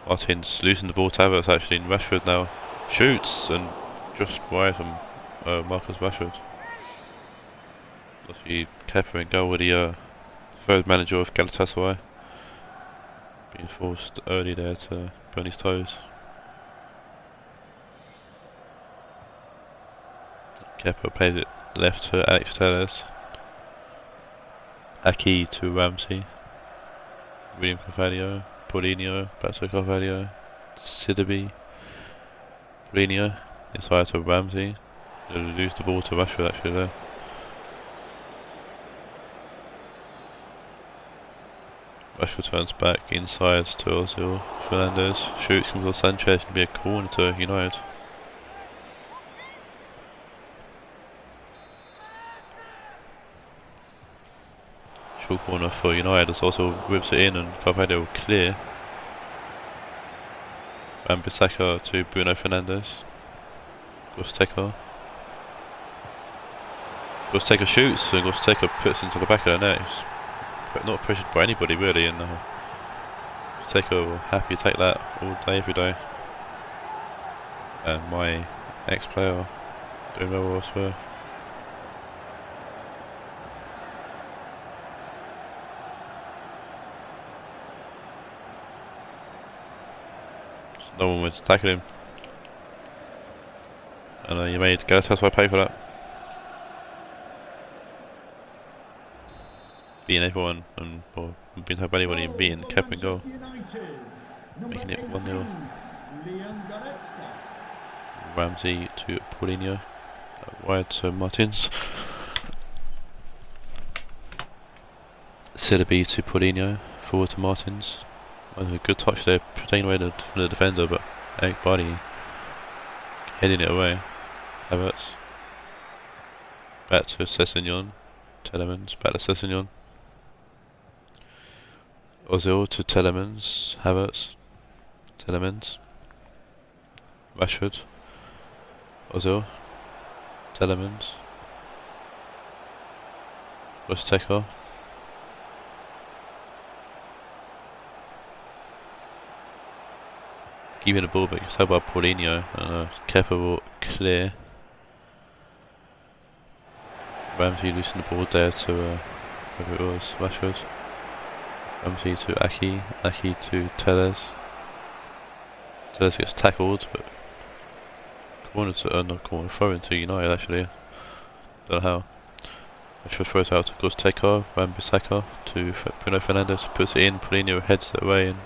Martins losing the ball to Havertz actually, and Rashford now shoots and just wide from Marcus Rashford. Lucky Kepa in goal with the third manager of Galatasaray, being forced early there to burn his toes. Kepa plays it left to Alex Telles, Aki to Ramsey, William Carvalho, Paulinho, back to Carvalho, Sidibe, Paulinho, inside to Ramsey, they'll lose the ball to Rashford actually there. Rashford turns back inside to Ozil, Fernandes shoots, comes on Sanchez, and be a corner to United. Short corner for United as also whips it in and Carvalho will clear. Wan-Bissaka to Bruno Fernandes. Gorsteker shoots and Gorsteker puts into the back of the net. He's not pressured by anybody really, and Gorsteker will happy to take that all day every day. And my ex-player doing very well as well. No one went to tackle him, and you made Galatasaray pay for that. Beating everyone and being helped by anybody and beating Kepa in goal, making it 1-0. Ramsey to Paulinho, wide to Martins. Sidibe to Paulinho, forward to Martins. That was a good touch there, taking away from the defender, but Eric Bardi heading it away. Havertz back to Sessegnon, Telemans back to Sessegnon, Ozil to Telemans, Havertz, Telemans, Rashford, Ozil, Telemans, Gorsteker, keeping the ball, but it's held by Paulinho, and Kepa will clear. Ramsey losing the ball there to whoever it was, Rashford. Ramsey to Aki, Aki to Telles. Telles gets tackled, but corner to not corner, throw into United actually. Don't know how. Rashford throws out to Gorsteker, Wan-Bissaka to Bruno Fernandes, puts it in, Paulinho heads it away, and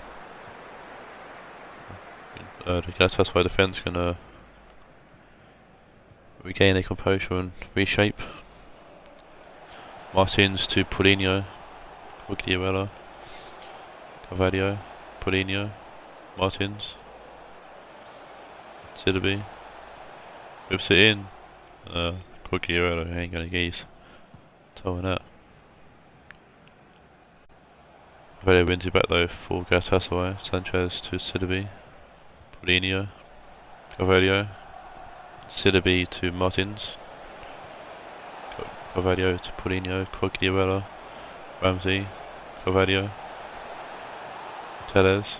the Galatasaray defence can regain their composure and reshape. Martins to Paulinho, Quagliarella, Carvalho, Paulinho, Martins, Sidibe, whips it in, Quagliarella ain't gonna geese, towing that. Carvalho wins it back though for Galatasaray, Sanchez to Sidibe, Paulinho, Carvalho, Sidibe to Martins, Carvalho to Paulinho, Quagliarella, Ramsey, Carvalho. Tellez.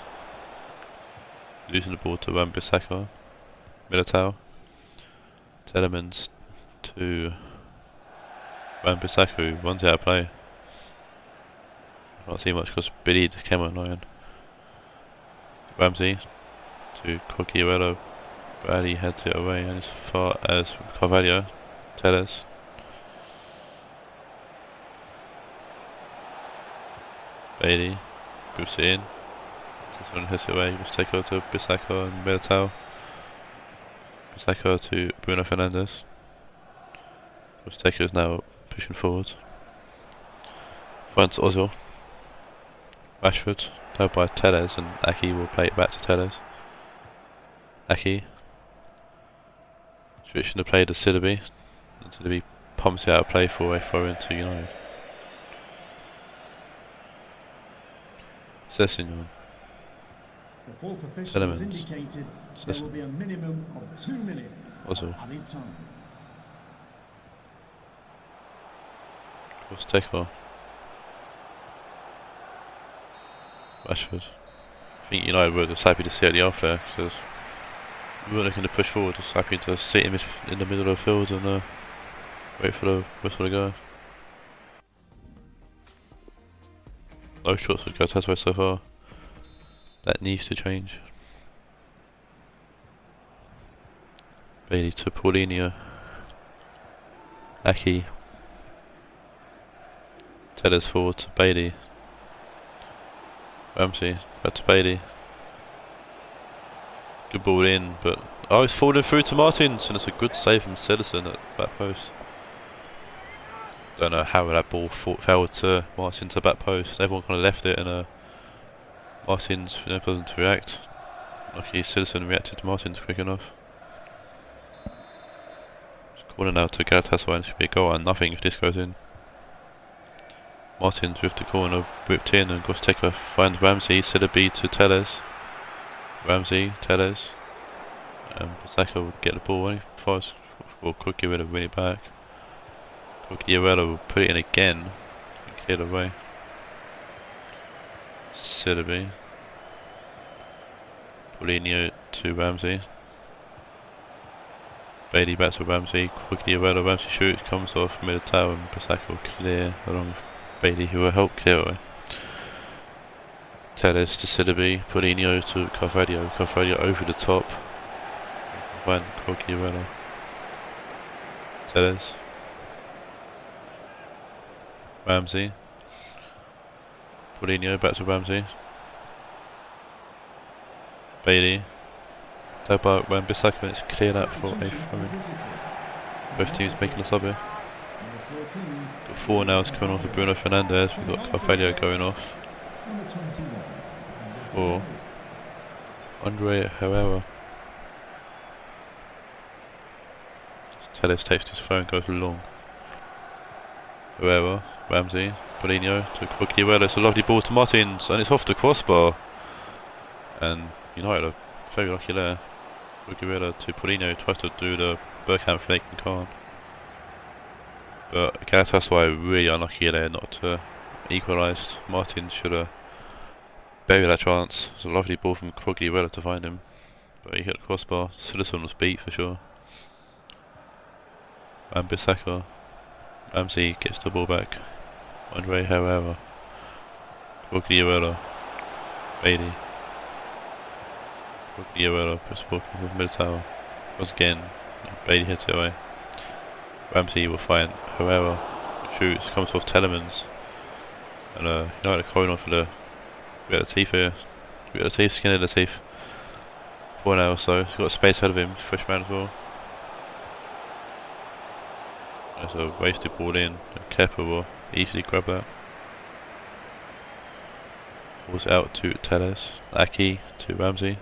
Losing the ball to Wan-Bissaka. Militao. Telemans to Wan-Bissaka, who runs out of play. I don't see much because Billy just came online. Ramsey to Quagliarella. Brady heads it away and as far as Carvalho. Tellez. Bailey boosts it in. Someone heads it away. Let's take over to Bissaka and Militao. Bissaka to Bruno Fernandes. Bissaka is now pushing forward. Finds Ozil. Rashford, held by Tellez, and Aki will play it back to Tellez. Aki switching the play to Sidibe, and Sidibe pumps it out of play for a throw into United. Sessignon. The fourth official has indicated there will be a minimum of 2 minutes Ozil. of added time. Cross takeoff. Rashford. I think United were just happy to see at the off there because we weren't looking to push forward, just happy to sit in the middle of the field and wait for the whistle to go. No shots for Galatasaray so far. That needs to change. Bailey to Paulinho. Aki. Tellez forward to Bailey. Ramsey, back to Bailey. Good ball in, but oh, it's falling through to Martins, and it's a good save from Citizen at back post. Don't know how that ball fell to Martins at back post. Everyone kind of left it, and Martins doesn't react. Lucky Citizen reacted to Martins quick enough. It's corner now to Galatasaray, and it should be a goal and nothing if this goes in. Martins with the corner whipped in and Gosteka finds Ramsey, Sidibe to Tellez. Ramsey, Tellez. And Bissaka will get the ball any fast, or Quagliarella will win it back. Quagliarella will put it in again and clear it away. Sidibe. Paulinho to Ramsey. Bailey back to Ramsey, Quagliarella, Ramsey shoots, comes off Militao and Bissaka will clear along with Bailey, who will help clear away. Tellez to Sidibe, Paulinho to Carvalho, Carvalho over the top. Find Quagliarella. Tellez. Ramsey. Paulinho back to Ramsey. Bailey. That by Wan-Bissaka, and it's cleared out for a throw-in. Both teams making a sub here. Got 4 now, it's coming off of Bruno Fernandes. We've got Carvalho going off for Andre Herrera. Tellez takes his phone, goes long. Herrera, Ramsey, Paulinho to Quagliarella. It's a lovely ball to Martins, and it's off the crossbar. And United are very lucky there. Quagliarella to Paulinho, tries to do the Bergkamp fake and can't. But Galatasaray really unlucky there not to equalise. Martins should have buried that chance. It was a lovely ball from Quagliarella to find him, but he hit the crossbar. Citizen was beat for sure. And Bissaka. Ramsey gets the ball back. Andre Herrera. Quagliarella. Bailey. Quagliarella puts the ball with Militao. Once again, Bailey hits it away. Ramsey will find Herrera, shoots, comes off Telemans, and United are going on for the bit of the teeth here. Bit of the teeth, skin of the teeth. 4 now or so. He's got space ahead of him, fresh man as well. There's a wasted ball in, and Kepa will easily grab that. Ball's out to Tellez. Aki to Ramsey.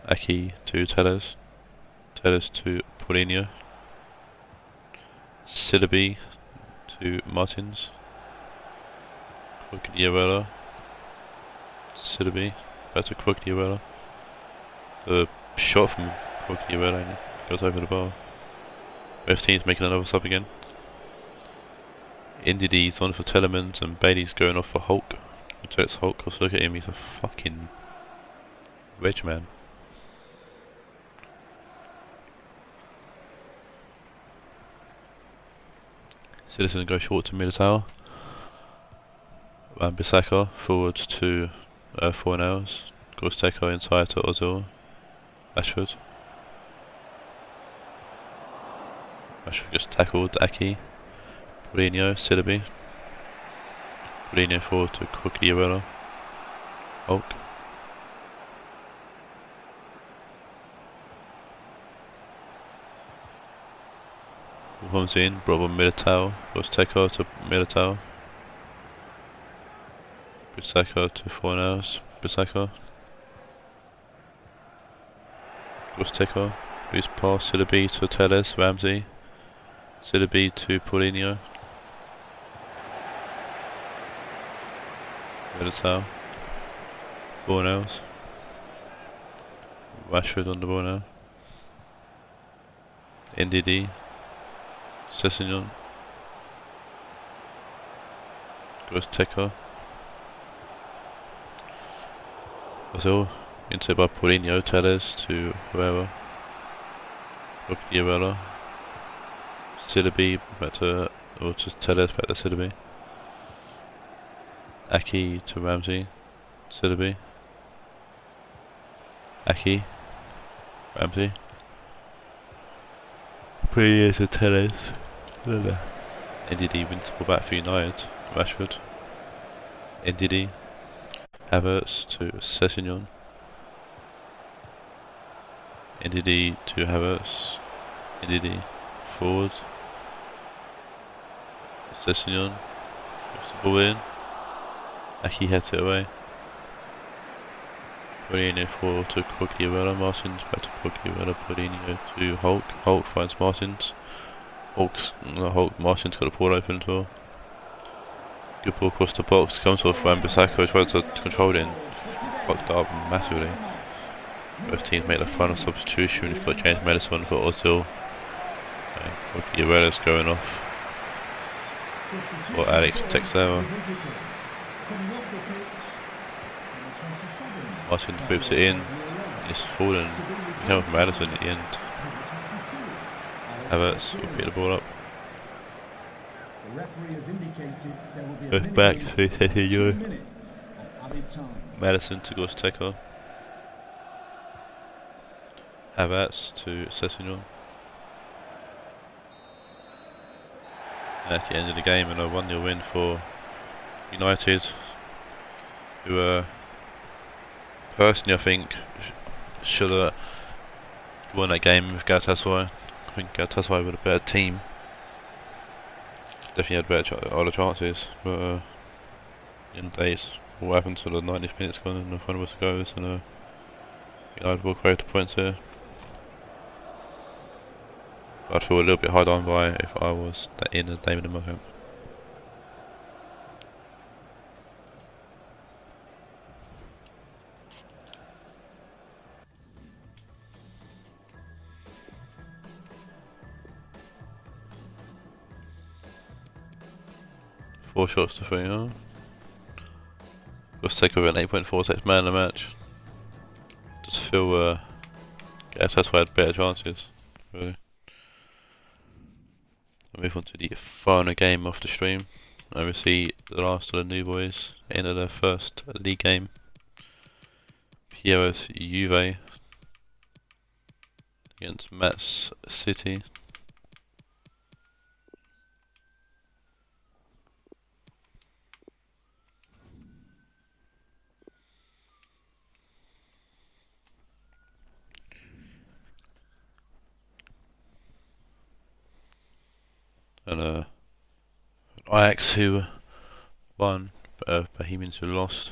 Aki to Tellez. Tellez to Paulinho. Sidibe to Martins. Quagliarella. Sidibe back to Quagliarella. The shot from Quagliarella goes over the bar. Both teams making another sub again. Ndidi's on for Telemans and Bailey's going off for Hulk. It's Hulk, because look at him, he's a fucking reg man. Citizen go short to Militao. Bissaka forward to Fornals. Gorsteko inside to Ozil. Rashford. Rashford just tackled Aki. Paulinho, Sillaby. Paulinho forward to Cucurella. Hulk. Comes in, brought on Militao. Gorsteko to Militao. Bissaka to Fornals. Bissaka. Gorsteko. Loose pass, Sillaby to Telles, Ramsey. Sillaby to Paulinho. Militao. Fornals. Rashford on the ball now. Ndidi. Sessegnon. Gorsteko. Ozil. Into by Paulinho. Telles to whoever. Cucurella. Sillaby back to, or just Telles back to Sillaby. Aki to Ramsey. Sillaby. Aki. Ramsey. Paulinho to Telles. Ndidi wins the ball back for United. Rashford. Ndidi. Havertz to Sessegnon. Ndidi to Havertz. Ndidi forward. Sessegnon. Puts the ball in. Aki heads it away. Paulinho forward to Cucurella. Martins back to Cucurella. Paulinho to Hulk. Hulk finds Martins. Martins got the ball open as well. Good ball across the box. Comes off Wan-Bissaka. Tries to control it and fucked up massively. Both teams make the final substitution. We've got James Madison for Ozil. Cucurella's going off. Or Alex Texera. Martin whips it in. It's fallen. It came from Madison at the end. Havertz will pick the ball up. Both back to Sessegnon. Madison to Gorsteko. Havertz to Sessegnon. At the end of the game, and a 1-0 win for United, who personally I think should have won that game with Galatasaray. I think Galatasaray were a better team. Definitely had better other chances, but in days, what happened to the 90 minutes gone and the final was goes, and United will create the points here. I'd feel a little bit hard on by if I was in the David in my camp. Four shots to 3, huh? Let's take over an 8.46 man in the match. Just feel Galatasaray had better chances, really. I'll move on to the final game of the stream. I will see the last of the new boys enter their first league game. Piero's Juve against Mats City. And Ajax who won, Bohemians who lost.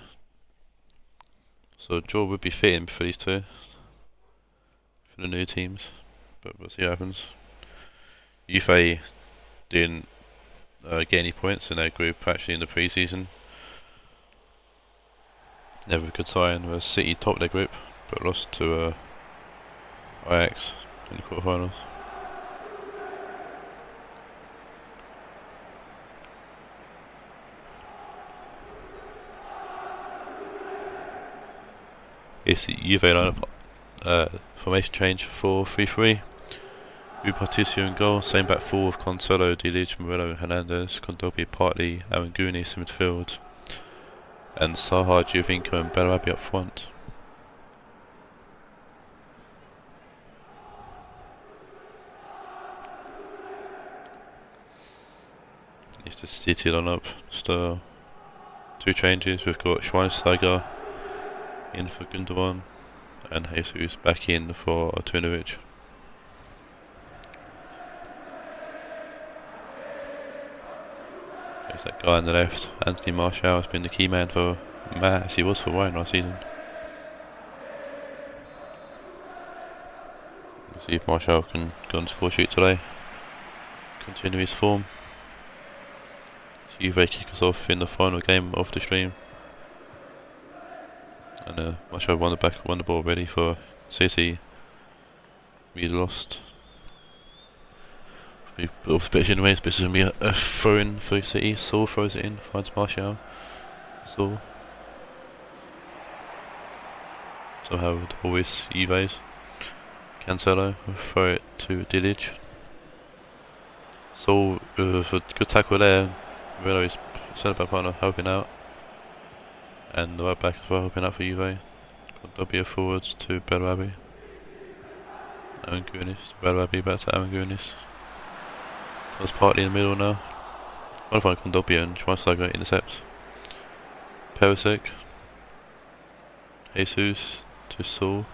So a draw would be fitting for these two, for the new teams, but we'll see what happens. Juve didn't get any points in their group actually in the pre-season. Never a good sign, where City topped their group, but lost to Ajax in the quarterfinals. It's the Juve lineup. Formation change 4-3-3. Patricio in goal, same back four with Cancelo, Dilic, Morello, Hernandez, Kondogbia, Partey, Arangunis in midfield, and Saha, Giovinco and Bellarabi up front. It's the City lineup. Just two changes. We've got Schweinsteiger in for Gundogan and Jesus back in for Artunovic. There's that guy on the left. Anthony Martial has been the key man for Matt, as he was for Ryan last season. Let's see if Martial can go on the score sheet today. Continue his form. Juve kick us off in the final game of the stream, and Martial won the ball ready for City. We lost. We both pitch anyways, but this is going to be a throw in for City. Saul throws it in, finds Martial. Saul. Somehow the ball is Juve's. Cancelo will throw it to Dilic. Saul with a good tackle there. Morello is centre back partner helping out, and the right back as well helping out for Juve. Kondogbia forwards to Bellarabi. Arangunis, Bellarabi back to Arangunis. So it's partly in the middle now. I want to find Kondogbia and Schweinsteiger intercepts. Perisic, Jesus to Saul,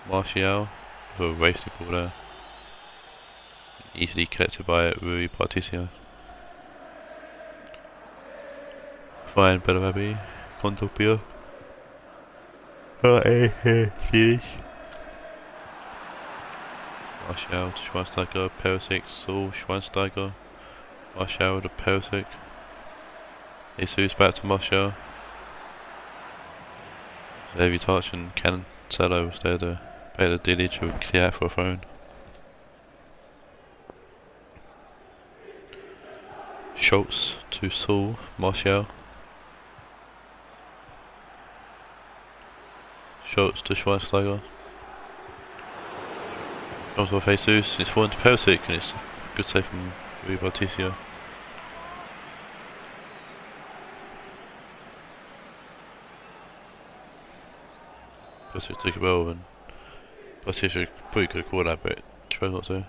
Martial with a racing ball there. Easily collected by Rui Patricio. Fine, Bellarabi, Kondogbia. Finish. Martial to Schweinsteiger, Perisic, Saul, Schweinsteiger, Martial to Perisic. Jesus back to Martial. Heavy touch and Cancelo was there to pay the Dilic who would clear out for a throw. Schultz to Saul, Martial. Schultz to Schweinsteiger. Comes off Jesus, it's fallen to Perisic, and it's a good save from Rui Patricio. Perisic took it well, and Patricio probably could have called that, but chose not to.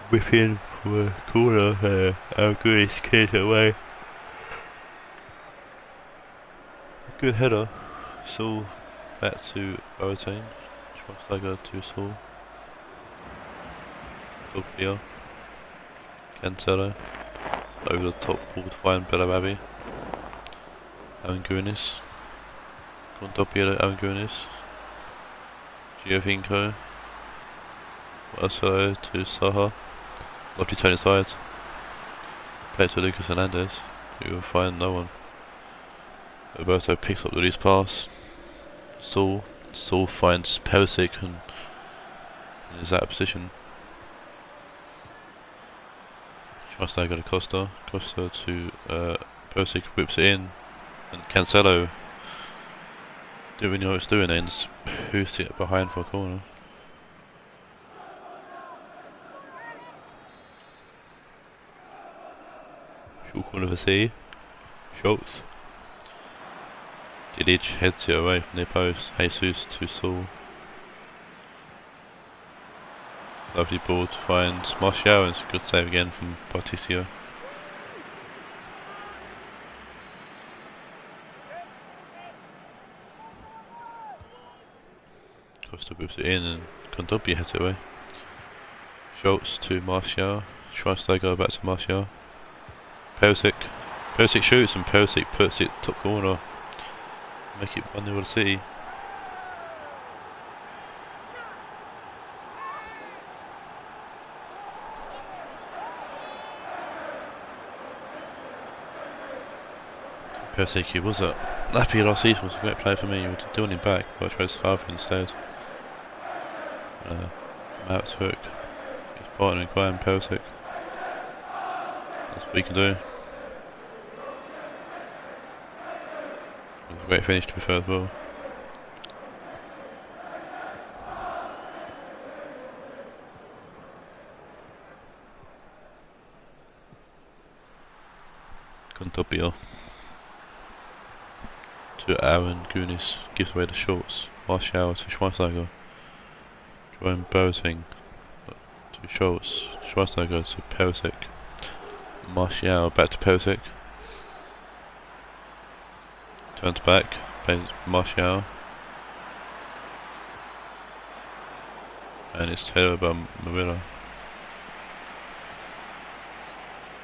Whip in for a corner, Arangunis clears it away. Good header. Saul back to Boateng. Schweinsteiger to Saul. Kondogbia. Cancelo. Over the top ball to find Bellarabi. Arangunis. Kondogbia to Arangunis. Giovinco. Marseille to Saha. Lovely turn inside. Play to Lucas Hernandez, who will find no one. Roberto picks up the loose pass. Saul finds Perisic and is out of position. Schweinsteiger to Costa to Perisic, whips it in, and Cancelo didn't really know what it's doing and just poofs it behind for a corner. Short corner for C. Schultz. Dilic heads it away from the post. Jesus to Saul. Lovely ball to find Martial, and it's a good save again from Patricio. Costa whips it in and Kondogbia heads it away. Schultz to Martial. Schweinsteiger back to Martial. Perisic shoots and Perisic puts it top corner. Make it 1-0 to City. Perisic, he was a lappy last season, was a great player for me. He would do him back, but I chose Favre instead. Out took his partner in crime, Perisic. That's what we can do. Great finish to be fair as well. Contopio to Aaron Gunis, gives away the shorts. Martial to Schweinsteiger. Jerome Boateng to Schultz. Schweinsteiger to Perisic. Martial back to Perisic. Turns back, plays Martial. And it's headed by Marilla.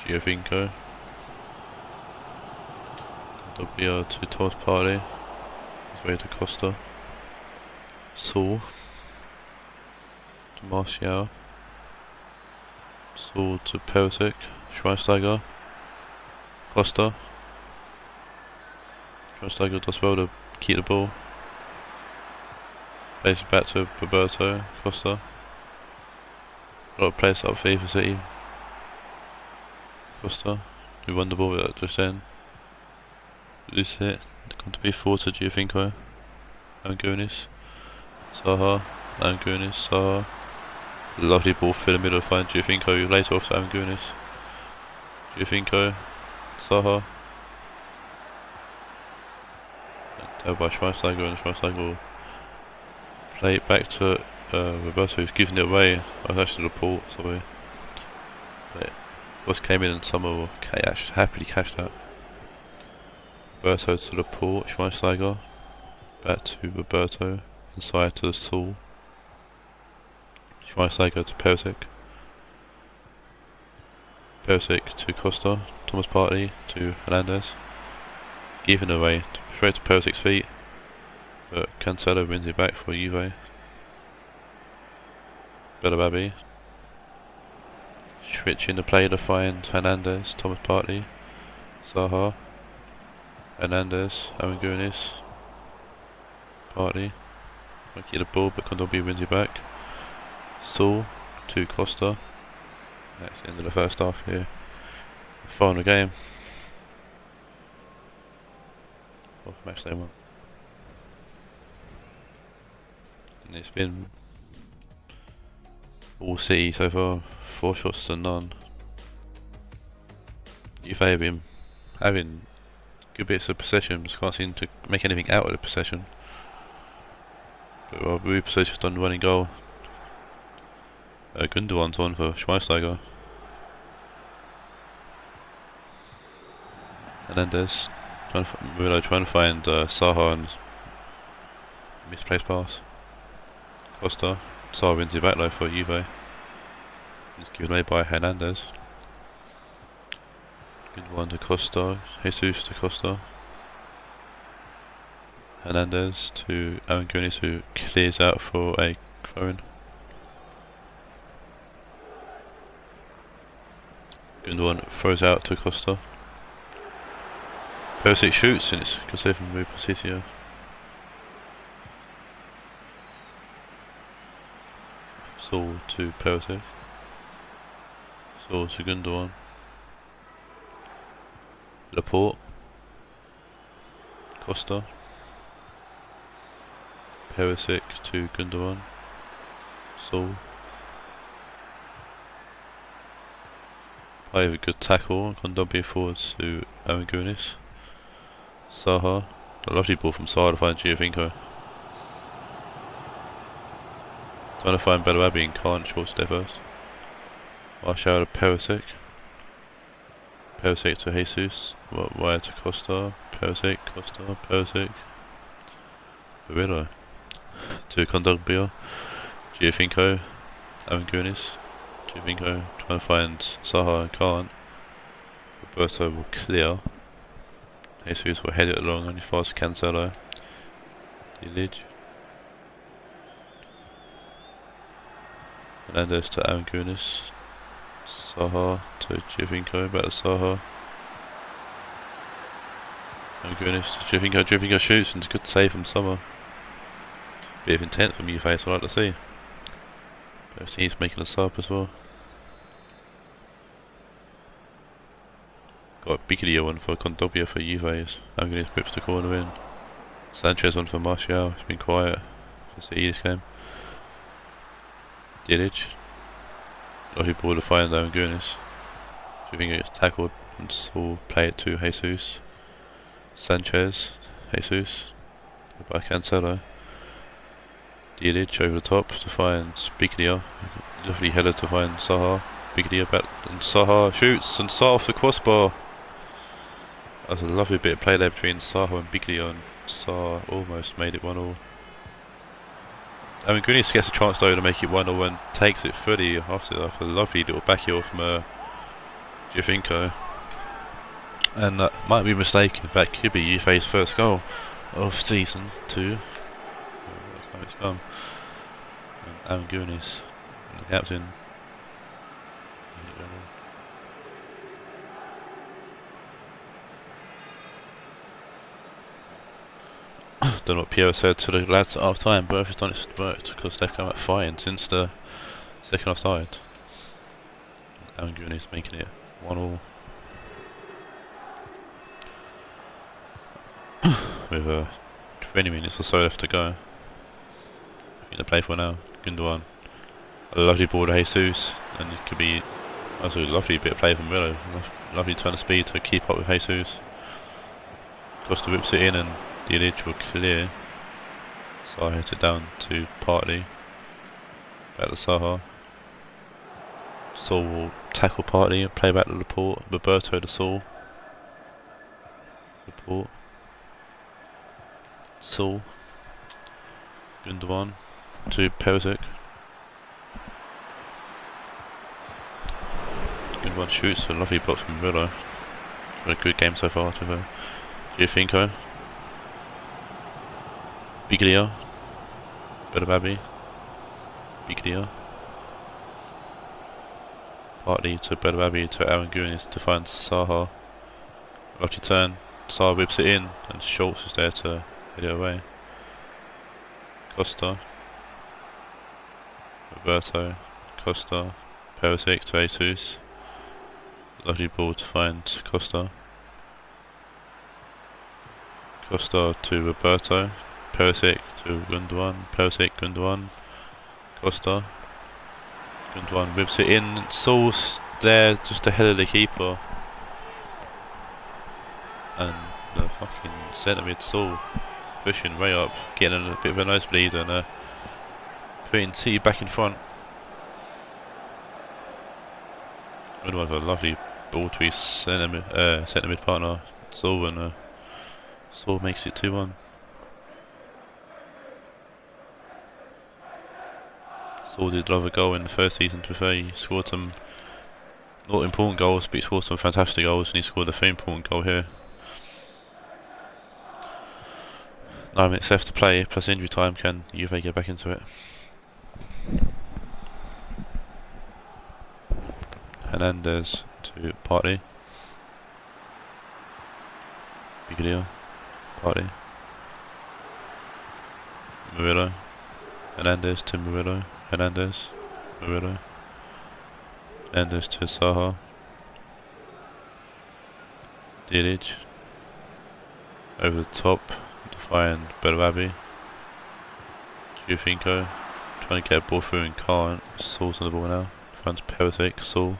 Giovinco. W to Thomas Partey. His way to Costa. Saul to Martial. Saul to Perisic. Schweinsteiger. Costa. Schweinsteiger does well to keep the ball. Plays it back to Roberto. Costa. A lot of players up for City. Costa, who won the ball just then. Lose it. Come to be forward to Giovinco. Angunis. Saha. Angunis. Saha. Lovely ball through the middle to find Giovinco, who lays off to Angunis. Giovinco. Saha. Held by Schweinsteiger, and Schweinsteiger will play it back to Roberto, who's giving it away. I was actually Laporte, sorry. But West came in and Summer will happily catch that. Roberto to Laporte, Schweinsteiger. Back to Roberto, inside to Saul. Schweinsteiger to Perisic. Perisic to Costa. Thomas Partey to Hernandez. Giving away straight to Perisic's feet, but Cancelo wins it back for Juve. Belababi switching the play to find Hernandez. Thomas Partey. Saha. Hernandez. Arangunis. Partey. Might get the ball, but Kondogbia wins it back. Saul to Costa. That's the end of the first half here. Final game. Off Matchday 1. And it's been all City so far, 4 shots to none. Juve have been having good bits of possession, just can't seem to make anything out of the possession. But Rui Possession's done running goal. Gundogan's on for Schweinsteiger. Hernandez trying to find Saha and misplaced pass. Costa. Saha wins it back though for Juve. It's given away by Hernandez. Good one to Costa. Jesus to Costa. Hernandez to Arangunis, who clears out for a throw-in. Good one throws out to Costa. Perisic shoots and it's good save from Rui Patricio. Saul to Perisic. Saul to Gundogan. Laporte. Costa. Perisic to Gundogan. Saul. I have a good tackle. Kondogbia forwards to Arangunis. Saha. A lovely ball from Saha to find Giovinco. Trying to find Belababi and can't. Short step first. Martial to Perisic. Perisic to Jesus. Wire to Costa. Perisic. Costa. Perisic. Barilla. To Kondogbia. Giovinco. Arangunis. Giovinco trying to find Saha and can't. Roberto will clear. Jesus will head it along, only fast Cancelo. Illich. Hernandez to Arangunis. Saha to Giovinco, back to Saha. Arangunis to Giovinco. Giovinco shoots and it's a good save from Sommer. Bit of intent from Juve, so I'd like to see. Both teams making a sub as well. Got a big one for Kondogbia for Juve. Arangunis whips the corner in. Sanchez on for Martial. It's been quiet for City this game. Dilic. Lovely ball to find though, and goodness. Do you think it gets tackled and Saul play it to Jesus? Sanchez, Jesus, by Cancelo. Dilic over the top to find Biglia. Lovely header to find Saha. Biglia back and Saha shoots and Saha off the crossbar. That was a lovely bit of play there between Saha and Biglia, and Saha almost made it 1-1. I mean, Greenish gets a chance though to make it 1-0 and takes it fully after a lovely little back heel from Giovinco. And that might be mistaken, that could be Juve's first goal of season 2. That's how it's come. And Greenish, the captain. Don't know what Pierre said to the lads at half time, but it's done its work because they've come out fighting since the second offside. Aaron Gooney is making it 1-1 with 20 minutes or so left to go. I think they play for now. Gundogan, a lovely ball to Jesus, and it could be also a lovely bit of play from Willow. Lovely turn of speed to keep up with Jesus. Costa whips it in and Dilic will clear. Saha hit it down to Partey. Back to Saha. Saul will tackle Partey and play back to Laporte. Roberto to Saul. Laporte. Saul. Gundogan to Perisic. Gundogan shoots a lovely block from Villa. A good game so far to her. Giovinco. Biglia. Berbabi. Biglia. Partey to Berbabi to Aaron Gunis to find Saha. Lovely turn. Saha whips it in and Schultz is there to head it away. Costa. Roberto. Costa. Perisic to Jesus. Lovely ball to find Costa. Costa to Roberto. Perisic to Gundogan. Perisic, Gundogan. Costa. Gundogan whips it in. Saul's there just ahead of the keeper. And the fucking centre mid Saul pushing way up, getting a bit of a nosebleed and putting City back in front. Gundogan with a lovely ball to his centre mid partner Saul, and Saul makes it 2-1. Saul did love a goal in the first season to be fair. He scored some not important goals, but he scored some fantastic goals, and he scored a very important goal here. 9 minutes left to play, plus injury time. Can Juve get back into it? Hernandez to Partey. Biglia. Partey. Murillo. Hernandez to Murillo. Hernandez. Murillo. Hernandez to Saha. Dilic. Over the top to find Berbabi. Giovinco. Trying to get a ball through and can't. Saul's on the ball now. Finds Perisic. Saul.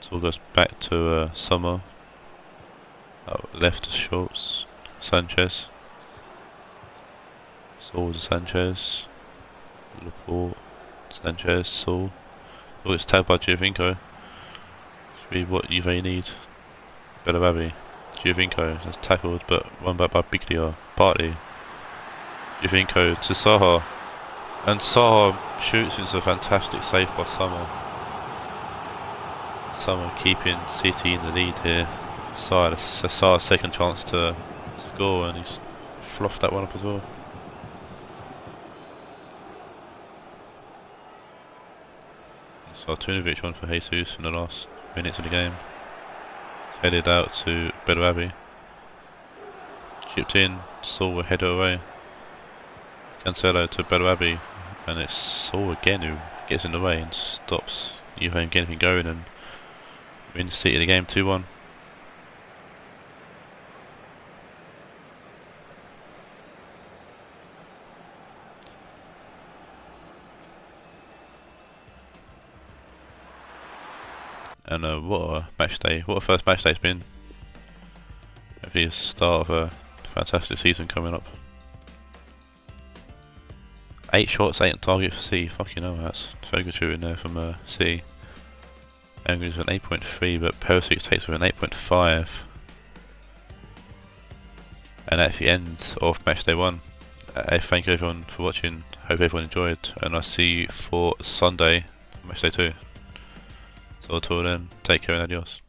Saul goes back to Sommer. Left to Schultz. Sanchez. Saul to Sanchez. Laporte. Sanchez. Saul. Oh, it's tagged by Giovinco. Should be what Juve need. Berbabi. Giovinco has tackled but run back by Biglia. Partey. Giovinco to Saha. And Saha shoots. It's a fantastic save by Sommer. Sommer keeping City in the lead here. Saha's second chance to score, and he's fluffed that one up as well. So Artunovic on for Jesus in the last minutes of the game. It's headed out to Berbabi. Chipped in, Saul will head it away. Cancelo to Berbabi, and it's Saul again who gets in the way and stops Juve from getting anything going, and wins City the game 2-1. And what a match day! What a first match day it's been. Hopefully, the start of a fantastic season coming up. 8 shots, 8 on target for C. Fucking hell, that's very good shooting there from C. Angry's an 8.3, but Perisic takes with an 8.5. And that's the end of match day 1. Thank you everyone for watching. Hope everyone enjoyed, and I'll see you for Sunday, match day 2. So until then, take care and adios.